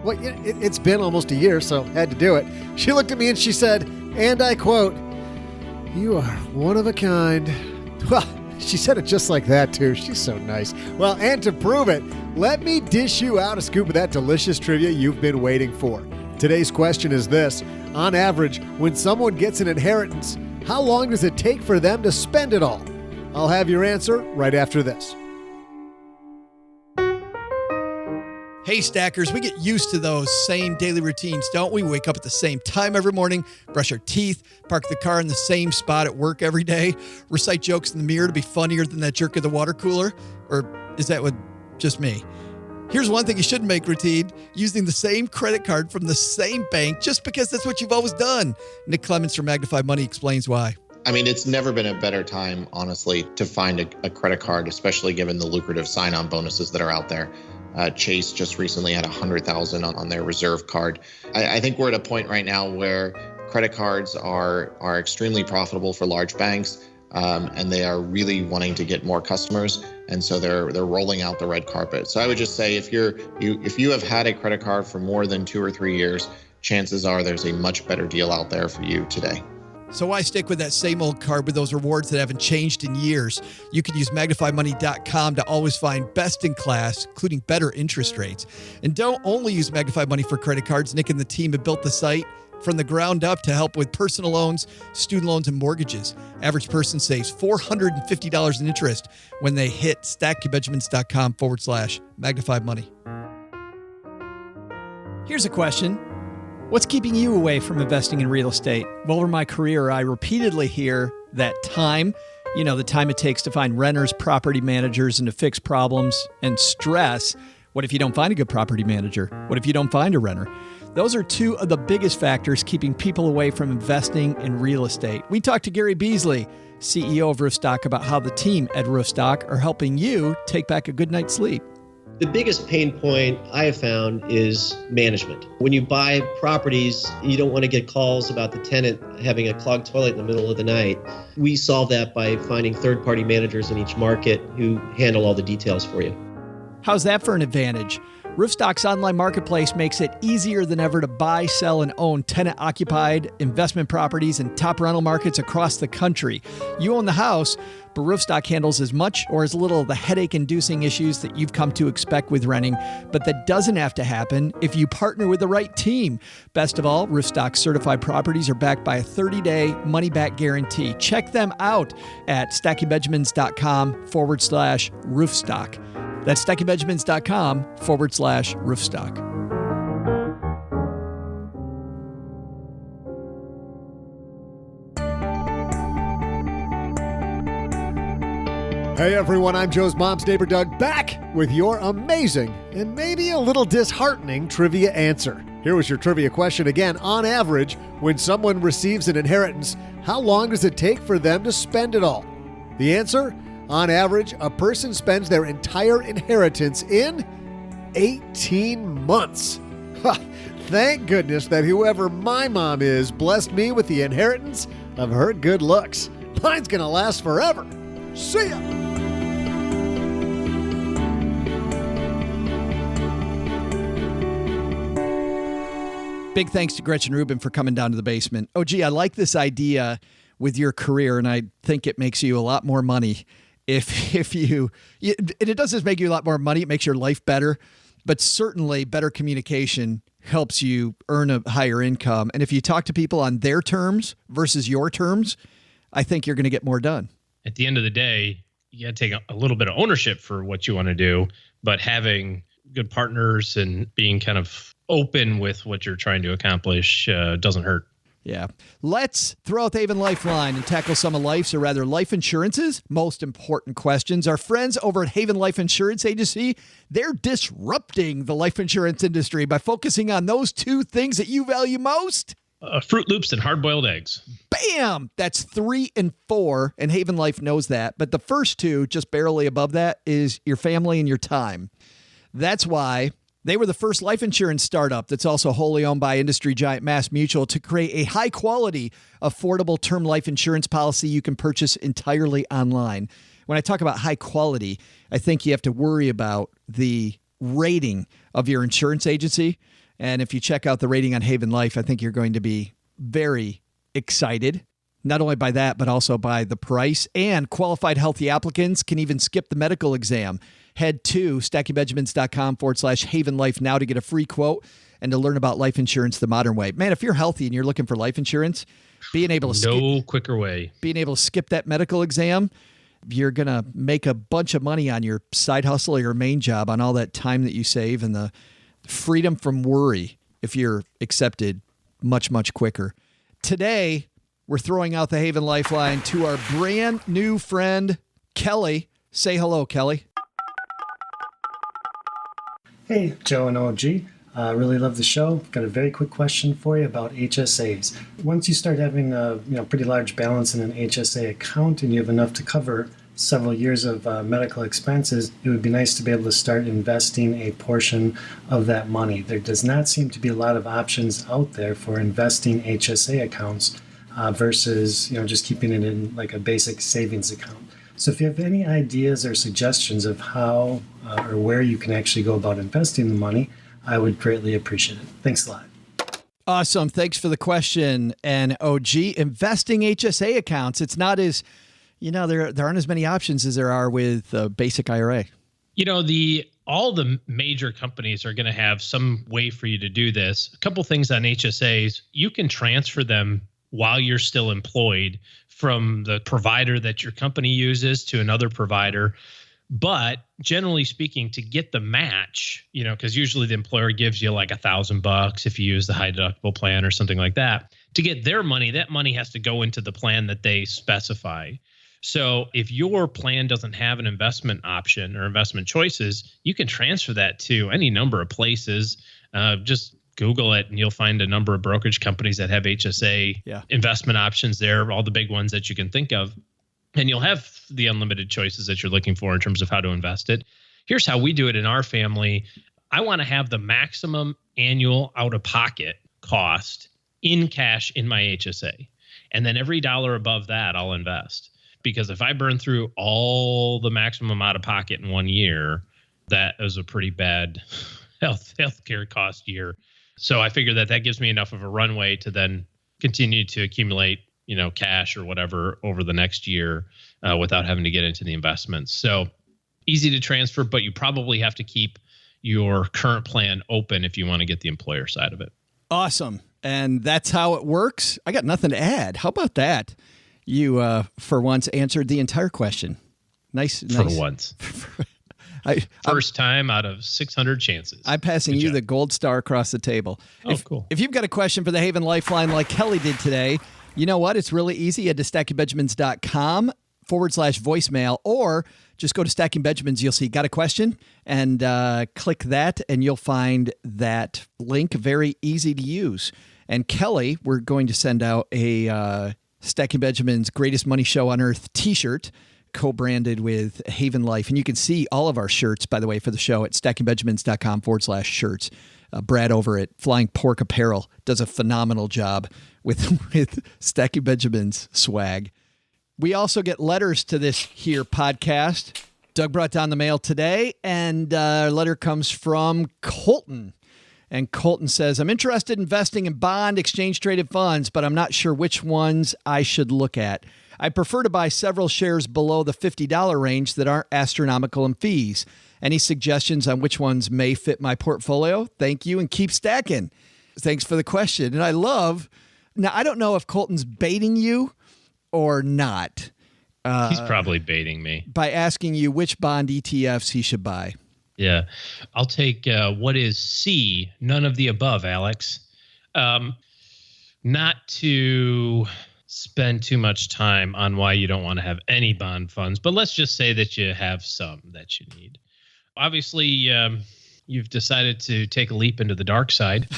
well, it's been almost a year, so I had to do it. She looked at me and she said, and I quote, "You are one of a kind." Well, she said it just like that, too. She's so nice. Well, and to prove it, let me dish you out a scoop of that delicious trivia you've been waiting for. Today's question is this. On average, when someone gets an inheritance, how long does it take for them to spend it all? I'll have your answer right after this. Hey, Stackers, we get used to those same daily routines, don't we? Wake up at the same time every morning, brush our teeth, park the car in the same spot at work every day, recite jokes in the mirror to be funnier than that jerk at the water cooler? Or is that just me? Here's one thing you shouldn't make routine: using the same credit card from the same bank just because that's what you've always done. Nick Clements from Magnified Money explains why. I mean, it's never been a better time, honestly, to find a credit card, especially given the lucrative sign-on bonuses that are out there. Chase just recently had $100,000 on their reserve card. I think we're at a point right now where credit cards are extremely profitable for large banks, and they are really wanting to get more customers, and so they're rolling out the red carpet. So I would just say if you have had a credit card for more than 2 or 3 years, chances are there's a much better deal out there for you today. So why stick with that same old card with those rewards that haven't changed in years? You can use MagnifyMoney.com to always find best in class, including better interest rates. And don't only use Magnified Money for credit cards. Nick and the team have built the site from the ground up to help with personal loans, student loans, and mortgages. Average person saves $450 in interest when they hit stackingbenjamins.com/magnified money. Here's a question. What's keeping you away from investing in real estate? Well, over my career, I repeatedly hear that time, the time it takes to find renters, property managers, and to fix problems, and stress. What if you don't find a good property manager? What if you don't find a renter? Those are two of the biggest factors keeping people away from investing in real estate. We talked to Gary Beasley, CEO of Roofstock, about how the team at Roofstock are helping you take back a good night's sleep. The biggest pain point I have found is management. When you buy properties, you don't want to get calls about the tenant having a clogged toilet in the middle of the night. We solve that by finding third-party managers in each market who handle all the details for you. How's that for an advantage? Roofstock's online marketplace makes it easier than ever to buy, sell, and own tenant-occupied investment properties in top rental markets across the country. You own the house, but Roofstock handles as much or as little of the headache-inducing issues that you've come to expect with renting, but that doesn't have to happen if you partner with the right team. Best of all, Roofstock's certified properties are backed by a 30-day money-back guarantee. Check them out at stackingbenjamins.com/roofstock. That's stackingbenjamins.com/roofstock. Hey everyone, I'm Joe's mom's neighbor Doug, back with your amazing and maybe a little disheartening trivia answer. Here was your trivia question again. On average, when someone receives an inheritance, how long does it take for them to spend it all? The answer? On average, a person spends their entire inheritance in 18 months. Ha! Thank goodness that whoever my mom is blessed me with the inheritance of her good looks. Mine's gonna last forever. See ya! Big thanks to Gretchen Rubin for coming down to the basement. Oh, gee, I like this idea with your career, and I think it makes you a lot more money if you and it doesn't just make you a lot more money, it makes your life better, but certainly better communication helps you earn a higher income. And if you talk to people on their terms versus your terms, I think you're going to get more done. At the end of the day, you got to take a little bit of ownership for what you want to do, but having good partners and being kind of open with what you're trying to accomplish doesn't hurt. Yeah. Let's throw out the Haven Lifeline and tackle some of life's, or rather life insurance's, most important questions. Our friends over at Haven Life Insurance Agency, they're disrupting the life insurance industry by focusing on those two things that you value most. Fruit Loops and hard-boiled eggs. Bam! That's 3 and 4, and Haven Life knows that. But the first two, just barely above that, is your family and your time. That's why they were the first life insurance startup that's also wholly owned by industry giant Mass Mutual to create a high-quality, affordable term life insurance policy you can purchase entirely online. When I talk about high quality, I think you have to worry about the rating of your insurance agency. And if you check out the rating on Haven Life, I think you're going to be very excited, not only by that, but also by the price. And qualified healthy applicants can even skip the medical exam. Head to stackingbenjamins.com/Haven Life now to get a free quote and to learn about life insurance the modern way. Man, if you're healthy and you're looking for life insurance, being able to quicker way. Being able to skip that medical exam, you're going to make a bunch of money on your side hustle or your main job on all that time that you save, and the freedom from worry if you're accepted much, much quicker. Today, we're throwing out the Haven Lifeline to our brand new friend, Kelly. Say hello, Kelly. Hey, Joe and OG. Really love the show. Got a very quick question for you about HSAs. Once you start having a pretty large balance in an HSA account and you have enough to cover several years of medical expenses, it would be nice to be able to start investing a portion of that money. There does not seem to be a lot of options out there for investing HSA accounts versus just keeping it in like a basic savings account. So if you have any ideas or suggestions of how or where you can actually go about investing the money, I would greatly appreciate it. Thanks a lot. Awesome. Thanks for the question. And OG, investing HSA accounts, it's not as, there aren't as many options as there are with basic IRA. All the major companies are going to have some way for you to do this. A couple things on HSAs. You can transfer them while you're still employed from the provider that your company uses to another provider. But generally speaking, to get the match, because usually the employer gives you like $1,000 if you use the high deductible plan or something like that. To get their money, that money has to go into the plan that they specify. So if your plan doesn't have an investment option or investment choices, you can transfer that to any number of places. Just Google it and you'll find a number of brokerage companies that have HSA investment options there, all the big ones that you can think of. And you'll have the unlimited choices that you're looking for in terms of how to invest it. Here's how we do it in our family. I want to have the maximum annual out-of-pocket cost in cash in my HSA. And then every dollar above that, I'll invest. Because if I burn through all the maximum out-of-pocket in 1 year, that is a pretty bad healthcare cost year. So I figure that gives me enough of a runway to then continue to accumulate cash or whatever over the next year without having to get into the investments. So easy to transfer, but you probably have to keep your current plan open if you want to get the employer side of it. Awesome. And that's how it works. I got nothing to add. How about that? You, for once, answered the entire question. Nice. For once. First time out of 600 chances. I'm passing you the gold star across the table. Cool. If you've got a question for the Haven Lifeline like Kelly did today, you know what? It's really easy. Head to stackingbenjamins.com/voicemail, or just go to Stacking Benjamins. You'll see got a question and click that and you'll find that link. Very easy to use. And Kelly, we're going to send out a Stacking Benjamins Greatest Money Show on Earth t-shirt co-branded with Haven Life. And you can see all of our shirts, by the way, for the show at stackingbenjamins.com/shirts. Brad over at Flying Pork Apparel does a phenomenal job with Stacking Benjamins swag. We also get letters to this here podcast. Doug brought down the mail today, and our letter comes from Colton. And Colton says, I'm interested in investing in bond exchange-traded funds, but I'm not sure which ones I should look at. I prefer to buy several shares below the $50 range that aren't astronomical in fees. Any suggestions on which ones may fit my portfolio? Thank you, and keep stacking. Thanks for the question. And I love, now I don't know if Colton's baiting you or not. He's probably baiting me. By asking you which bond ETFs he should buy. Yeah. I'll take what is C, none of the above, Alex. Not to spend too much time on why you don't want to have any bond funds, but let's just say that you have some that you need. Obviously, you've decided to take a leap into the dark side.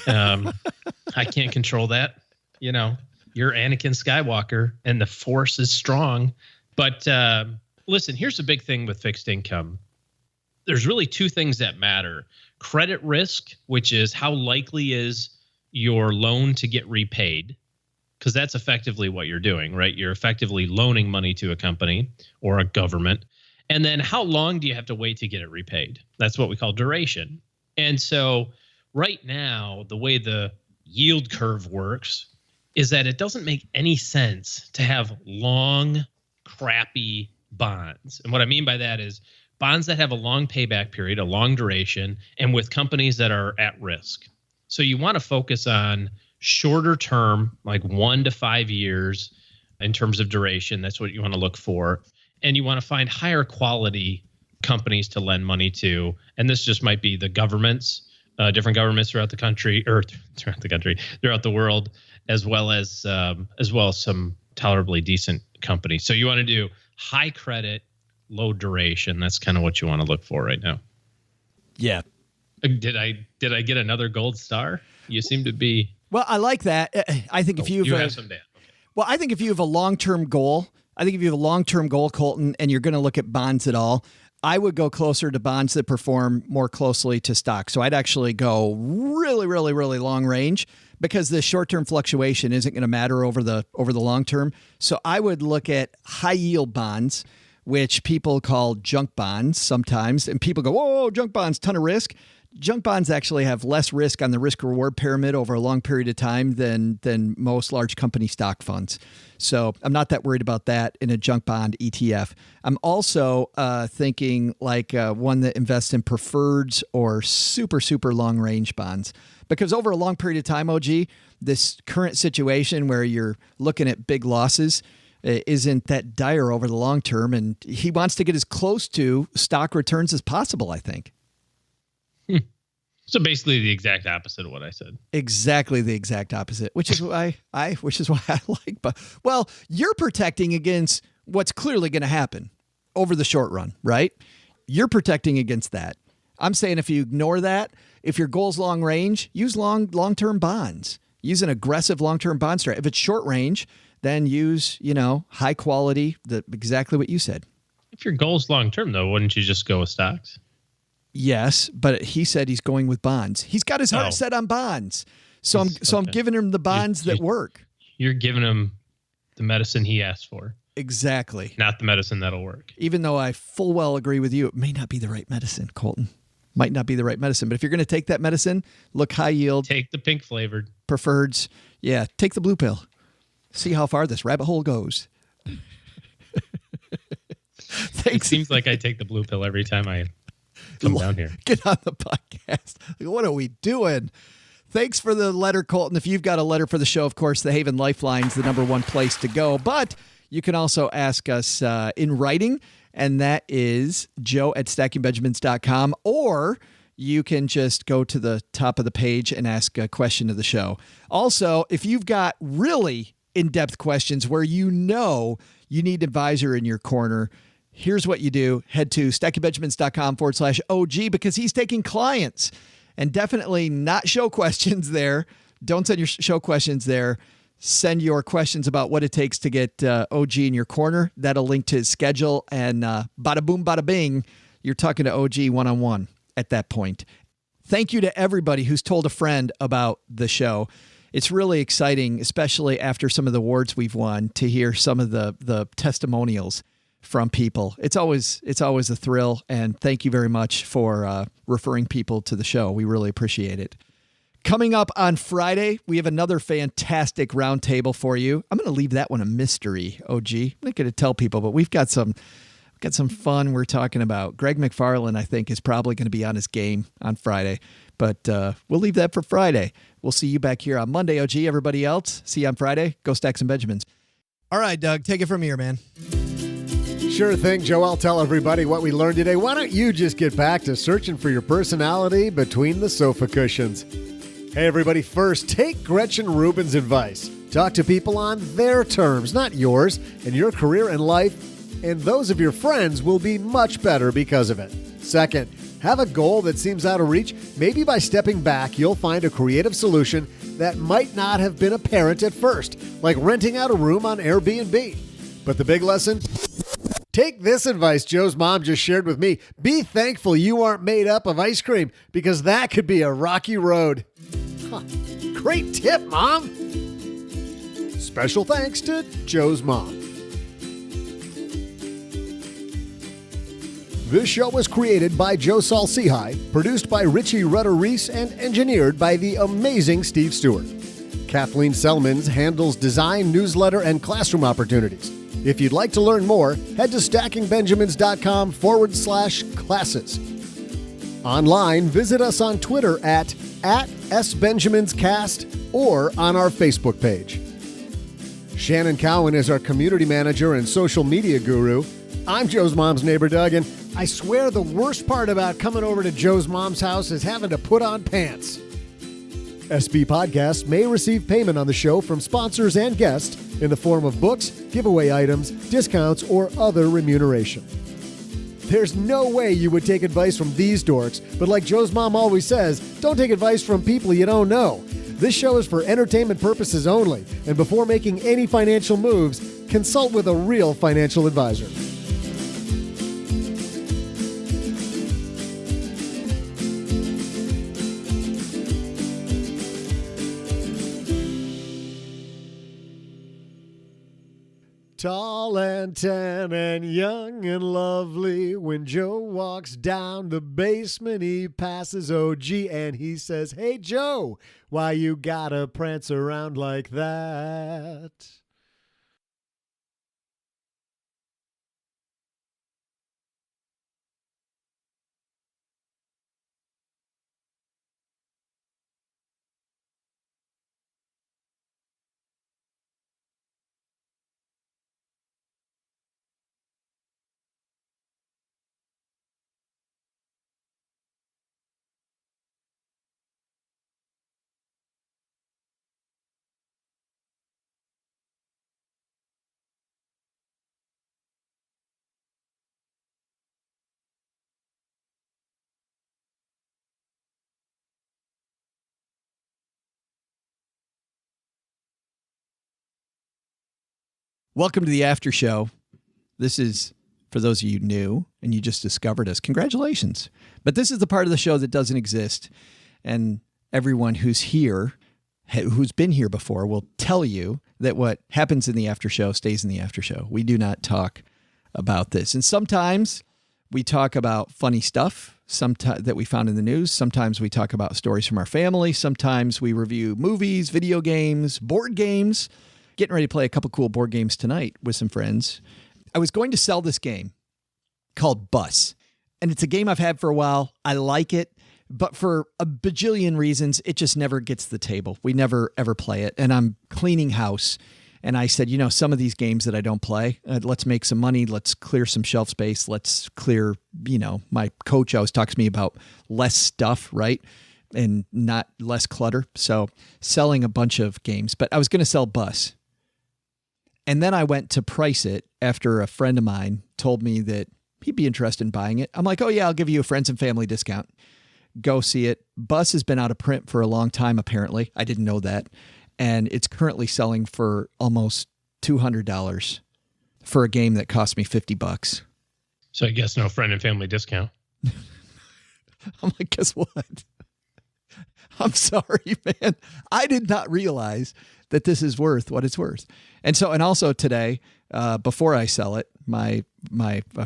I can't control that. You know, you're Anakin Skywalker and the Force is strong. But listen, here's the big thing with fixed income. There's really two things that matter. Credit risk, which is how likely is your loan to get repaid, because that's effectively what you're doing, right? You're effectively loaning money to a company or a government. And then how long do you have to wait to get it repaid? That's what we call duration. And so right now, the way the yield curve works is that it doesn't make any sense to have long, crappy bonds. And what I mean by that is bonds that have a long payback period, a long duration, and with companies that are at risk. So you want to focus on shorter term, like 1 to 5 years in terms of duration. That's what you want to look for. And you want to find higher quality companies to lend money to. And this just might be the governments, different governments throughout the country, or throughout the world, as well as some tolerably decent companies. So you want to do high credit, low duration. That's kind of what you want to look for right now. Yeah. Did I get another gold star? You seem to be. Well, I like that. I think if you have some data. Okay. Well, I think if you have a long-term goal, Colton, and you're going to look at bonds at all, I would go closer to bonds that perform more closely to stocks. So I'd actually go really, really, really long range, because the short-term fluctuation isn't going to matter over the long term. So I would look at high-yield bonds, which people call junk bonds sometimes. And people go, whoa, junk bonds, ton of risk. Junk bonds actually have less risk on the risk-reward pyramid over a long period of time than most large company stock funds. So I'm not that worried about that in a junk bond ETF. I'm also thinking like one that invests in preferreds or super, super long-range bonds. Because over a long period of time, OG, this current situation where you're looking at big losses isn't that dire over the long term. And he wants to get as close to stock returns as possible, I think. So basically the exact opposite of what I said. Exactly the exact opposite, which is why I like. But well, you're protecting against what's clearly going to happen over the short run, right? You're protecting against that. I'm saying if you ignore that, if your goal's long range, use long-term bonds. Use an aggressive long-term bond strategy. If it's short range, then use, high quality, exactly what you said. If your goal's long-term though, wouldn't you just go with stocks? Yes, but he said he's going with bonds. He's got his heart set on bonds. So I'm giving him the bonds that work. You're giving him the medicine he asked for. Exactly. Not the medicine that'll work. Even though I full well agree with you, it may not be the right medicine, Colton. Might not be the right medicine. But if you're going to take that medicine, look high yield. Take the pink flavored. Preferreds. Yeah, take the blue pill. See how far this rabbit hole goes. It seems like I take the blue pill every time I come down here. Get on the podcast. What are we doing? Thanks for the letter, Colton. If you've got a letter for the show, of course, the Haven Lifeline's the number one place to go. But you can also ask us in writing, and that is joe@stackingbenjamins.com, or you can just go to the top of the page and ask a question of the show. Also, if you've got really in-depth questions where you need an advisor in your corner, here's what you do. Head to stackingbenjamins.com/OG, because he's taking clients, and definitely not show questions there. Don't send your show questions there. send your questions about what it takes to get OG in your corner. That'll link to his schedule, and bada boom, bada bing, you're talking to OG one-on-one at that point. Thank you to everybody who's told a friend about the show. It's really exciting, especially after some of the awards we've won, to hear some of the testimonials from people. It's always a thrill, and thank you very much for referring people to the show. We really appreciate it. Coming up on Friday, we have another fantastic roundtable for you. I'm going to leave that one a mystery, OG. I'm not going to tell people, but we've got some fun we're talking about. Greg McFarland, I think, is probably going to be on his game on Friday, but we'll leave that for Friday. We'll see you back here on Monday, OG. Everybody else, see you on Friday. Go stack some Benjamins. All right, Doug, take it from here, man. Sure thing, Joe. I'll tell everybody what we learned today. Why don't you just get back to searching for your personality between the sofa cushions? Hey, everybody. First, take Gretchen Rubin's advice. Talk to people on their terms, not yours, and your career and life, and those of your friends will be much better because of it. Second, have a goal that seems out of reach. Maybe by stepping back, you'll find a creative solution that might not have been apparent at first, like renting out a room on Airbnb. But the big lesson? Take this advice Joe's mom just shared with me. Be thankful you aren't made up of ice cream, because that could be a rocky road. Huh. Great tip, Mom. Special thanks to Joe's mom. This show was created by Joe Salsihai, produced by Richie Rutter-Reese, and engineered by the amazing Steve Stewart. Kathleen Selmans handles design, newsletter, and classroom opportunities. If you'd like to learn more, head to stackingbenjamins.com/classes. Online, visit us on Twitter at @SBenjaminsCast or on our Facebook page. Shannon Cowan is our community manager and social media guru. I'm Joe's mom's neighbor, Doug, and I swear the worst part about coming over to Joe's mom's house is having to put on pants. SB Podcasts may receive payment on the show from sponsors and guests in the form of books, giveaway items, discounts, or other remuneration. There's no way you would take advice from these dorks, but like Joe's mom always says, don't take advice from people you don't know. This show is for entertainment purposes only, and before making any financial moves, consult with a real financial advisor. Tall and tan and young and lovely. When Joe walks down the basement, he passes OG and he says, "Hey, Joe, why you gotta prance around like that?" Welcome to the after show. This is for those of you new and you just discovered us. Congratulations. But this is the part of the show that doesn't exist. And everyone who's here, who's been here before, will tell you that what happens in the after show stays in the after show. We do not talk about this. And sometimes we talk about funny stuff that we found in the news. Sometimes we talk about stories from our family. Sometimes we review movies, video games, board games. Getting ready to play a couple cool board games tonight with some friends. I was going to sell this game called Bus. And it's a game I've had for a while. I like it, but for a bajillion reasons, it just never gets to the table. We never, ever play it. And I'm cleaning house. And I said, some of these games that I don't play, let's make some money. Let's clear some shelf space. Let's clear, my coach always talks to me about less stuff, right? And not less clutter. So selling a bunch of games, but I was going to sell Bus. And then I went to price it after a friend of mine told me that he'd be interested in buying it. I'm like, oh yeah, I'll give you a friends and family discount. Go see it. Bus has been out of print for a long time, apparently. I didn't know that. and it's currently selling for almost $200 for a game that cost me $50. So I guess no friend and family discount. I'm like, guess what? I'm sorry, man. I did not realize that this is worth what it's worth. And also today, before I sell it, my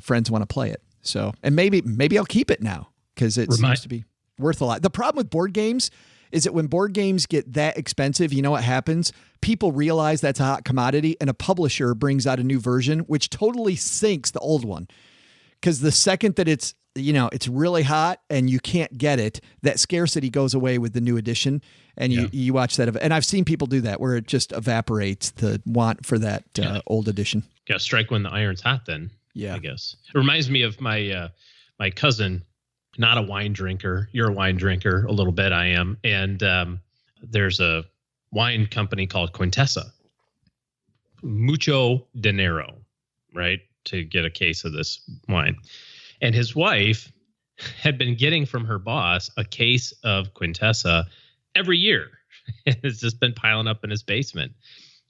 friends want to play it. So, and maybe I'll keep it now because it seems to be worth a lot. The problem with board games is that when board games get that expensive, you know what happens? People realize that's a hot commodity, and a publisher brings out a new version, which totally sinks the old one. Because the second that it's really hot and you can't get it, that scarcity goes away with the new edition. And you watch that. And I've seen people do that where it just evaporates the want for that old edition. Got to strike when the iron's hot then. Yeah. I guess. It reminds me of my cousin, not a wine drinker. You're a wine drinker. A little bit I am. And there's a wine company called Quintessa. Mucho dinero, right? To get a case of this wine. And his wife had been getting from her boss a case of Quintessa every year. It's just been piling up in his basement.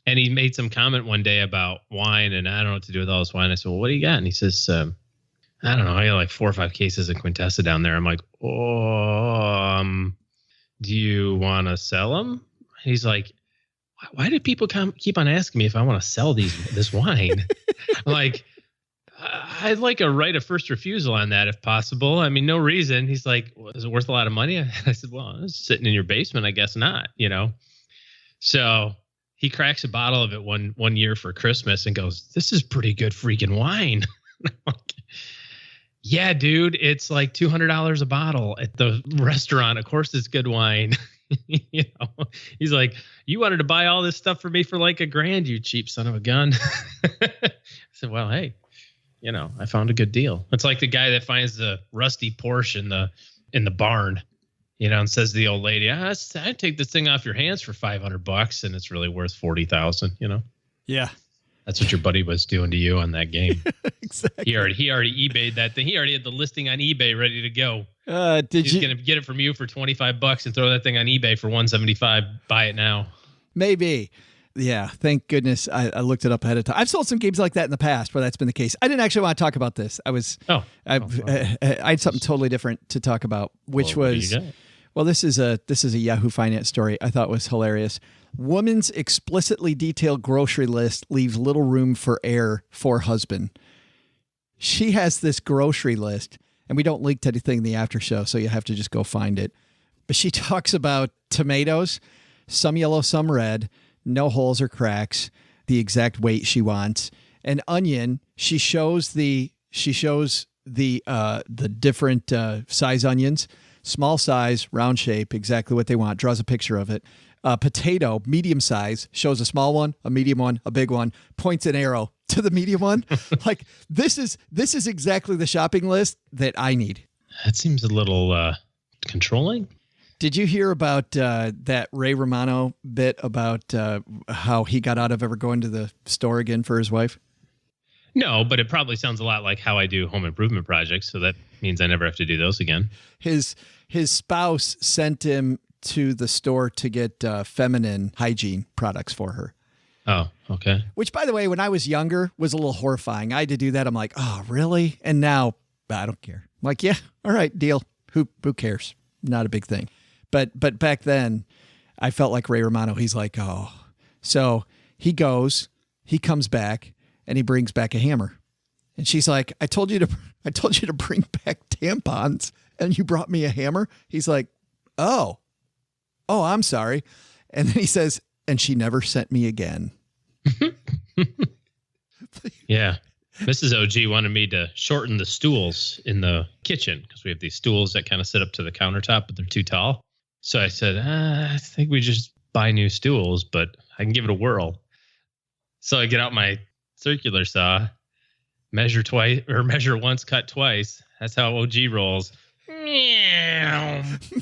And he made some comment one day about wine, and I don't know what to do with all this wine. I said, well, what do you got? And he says, I don't know. I got like 4 or 5 cases of Quintessa down there. I'm like, do you want to sell them? And he's like, why do people keep on asking me if I want to sell this wine? I'm like, I'd like a right of first refusal on that if possible. I mean, no reason. He's like, well, is it worth a lot of money? I said, well, it's sitting in your basement. I guess not, So he cracks a bottle of it one year for Christmas and goes, this is pretty good freaking wine. Yeah, dude, it's like $200 a bottle at the restaurant. Of course it's good wine. He's like, you wanted to buy all this stuff for me for like $1,000, you cheap son of a gun. I said, well, hey. I found a good deal. It's like the guy that finds the rusty Porsche in the barn, and says to the old lady, I'd take this thing off your hands for $500 and it's really worth $40,000, Yeah. That's what your buddy was doing to you on that game. Exactly. He already eBayed that thing. He already had the listing on eBay ready to go. He's going to get it from you for $25 and throw that thing on eBay for $175. Buy it now. Maybe. Yeah, thank goodness I looked it up ahead of time. I've sold some games like that in the past where that's been the case. I didn't actually want to talk about this. I had something totally different to talk about, which was, well, this is a Yahoo Finance story I thought was hilarious. Woman's explicitly detailed grocery list leaves little room for error for husband. She has this grocery list, and we don't link to anything in the after show, so you have to just go find it. But she talks about tomatoes, some yellow, some red, no holes or cracks, the exact weight she wants. And onion, she shows the different size onions, small size, round shape, exactly what they want, draws a picture of it. Potato, medium size, shows a small one, a medium one, a big one, points an arrow to the medium one. Like this is exactly the shopping list that I need. That seems a little controlling. Did you hear about that Ray Romano bit about how he got out of ever going to the store again for his wife? No, but it probably sounds a lot like how I do home improvement projects. So that means I never have to do those again. His spouse sent him to the store to get feminine hygiene products for her. Oh, okay. Which, by the way, when I was younger was a little horrifying. I had to do that. I'm like, oh, really? And now I don't care. I'm like, yeah, all right, deal. Who cares? Not a big thing. But back then, I felt like Ray Romano. He's like, oh. So he comes back, and he brings back a hammer. And she's like, I told you to bring back tampons, and you brought me a hammer? He's like, oh, I'm sorry. And then he says, and she never sent me again. Yeah. Mrs. OG wanted me to shorten the stools in the kitchen because we have these stools that kind of sit up to the countertop, but they're too tall. So I said, I think we just buy new stools, but I can give it a whirl. So I get out my circular saw, measure once, cut twice. That's how OG rolls.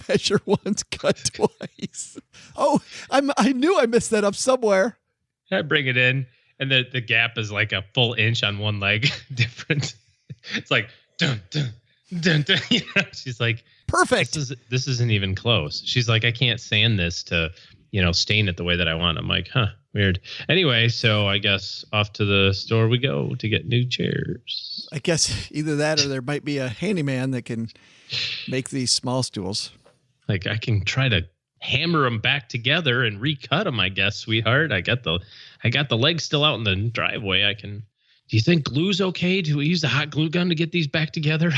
Measure once, cut twice. Oh, I knew I messed that up somewhere. I bring it in, and the gap is like a full inch on one leg different. It's like, dun, dun, dun, dun. She's like, perfect. This isn't even close. She's like, I can't sand this to stain it the way that I want. I'm like, weird. Anyway, so I guess off to the store we go to get new chairs. I guess either that or there might be a handyman that can make these small stools. Like I can try to hammer them back together and recut them, I guess, sweetheart. I got the legs still out in the driveway. Do you think glue's okay? Do we use the hot glue gun to get these back together?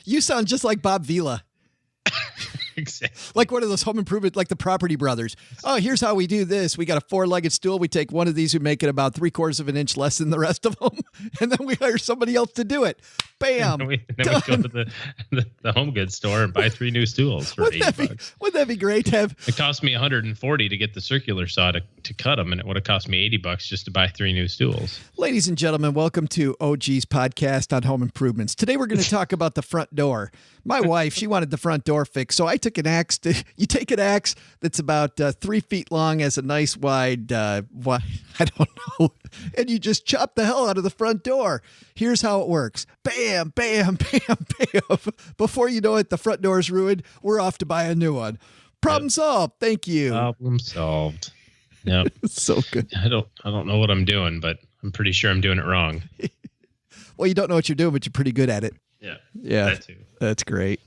You sound just like Bob Vila. Exactly. Like one of those home improvement, like the Property Brothers. Oh, here's how we do this. We got a 4-legged stool. We take one of these, we make it about 3/4 of an inch less than the rest of them. And then we hire somebody else to do it. Bam. Then we go to the home goods store and buy 3 new stools for $80. Wouldn't that be great to have? It cost me $140 to get the circular saw to cut them, and it would have cost me $80 just to buy 3 new stools. Ladies and gentlemen, welcome to OG's podcast on home improvements. Today we're going to talk about the front door. My wife, she wanted the front door fixed, so I took an axe. You take an axe that's about 3 feet long, has a nice wide, I don't know, and you just chop the hell out of the front door. Here's how it works. Bam, bam, bam, bam. Before you know it, the front door is ruined. We're off to buy a new one. Problem solved. Thank you. Problem solved. Yep. So good. I don't know what I'm doing, but I'm pretty sure I'm doing it wrong. Well, you don't know what you're doing, but you're pretty good at it. Yeah. Yeah. That too. That's great.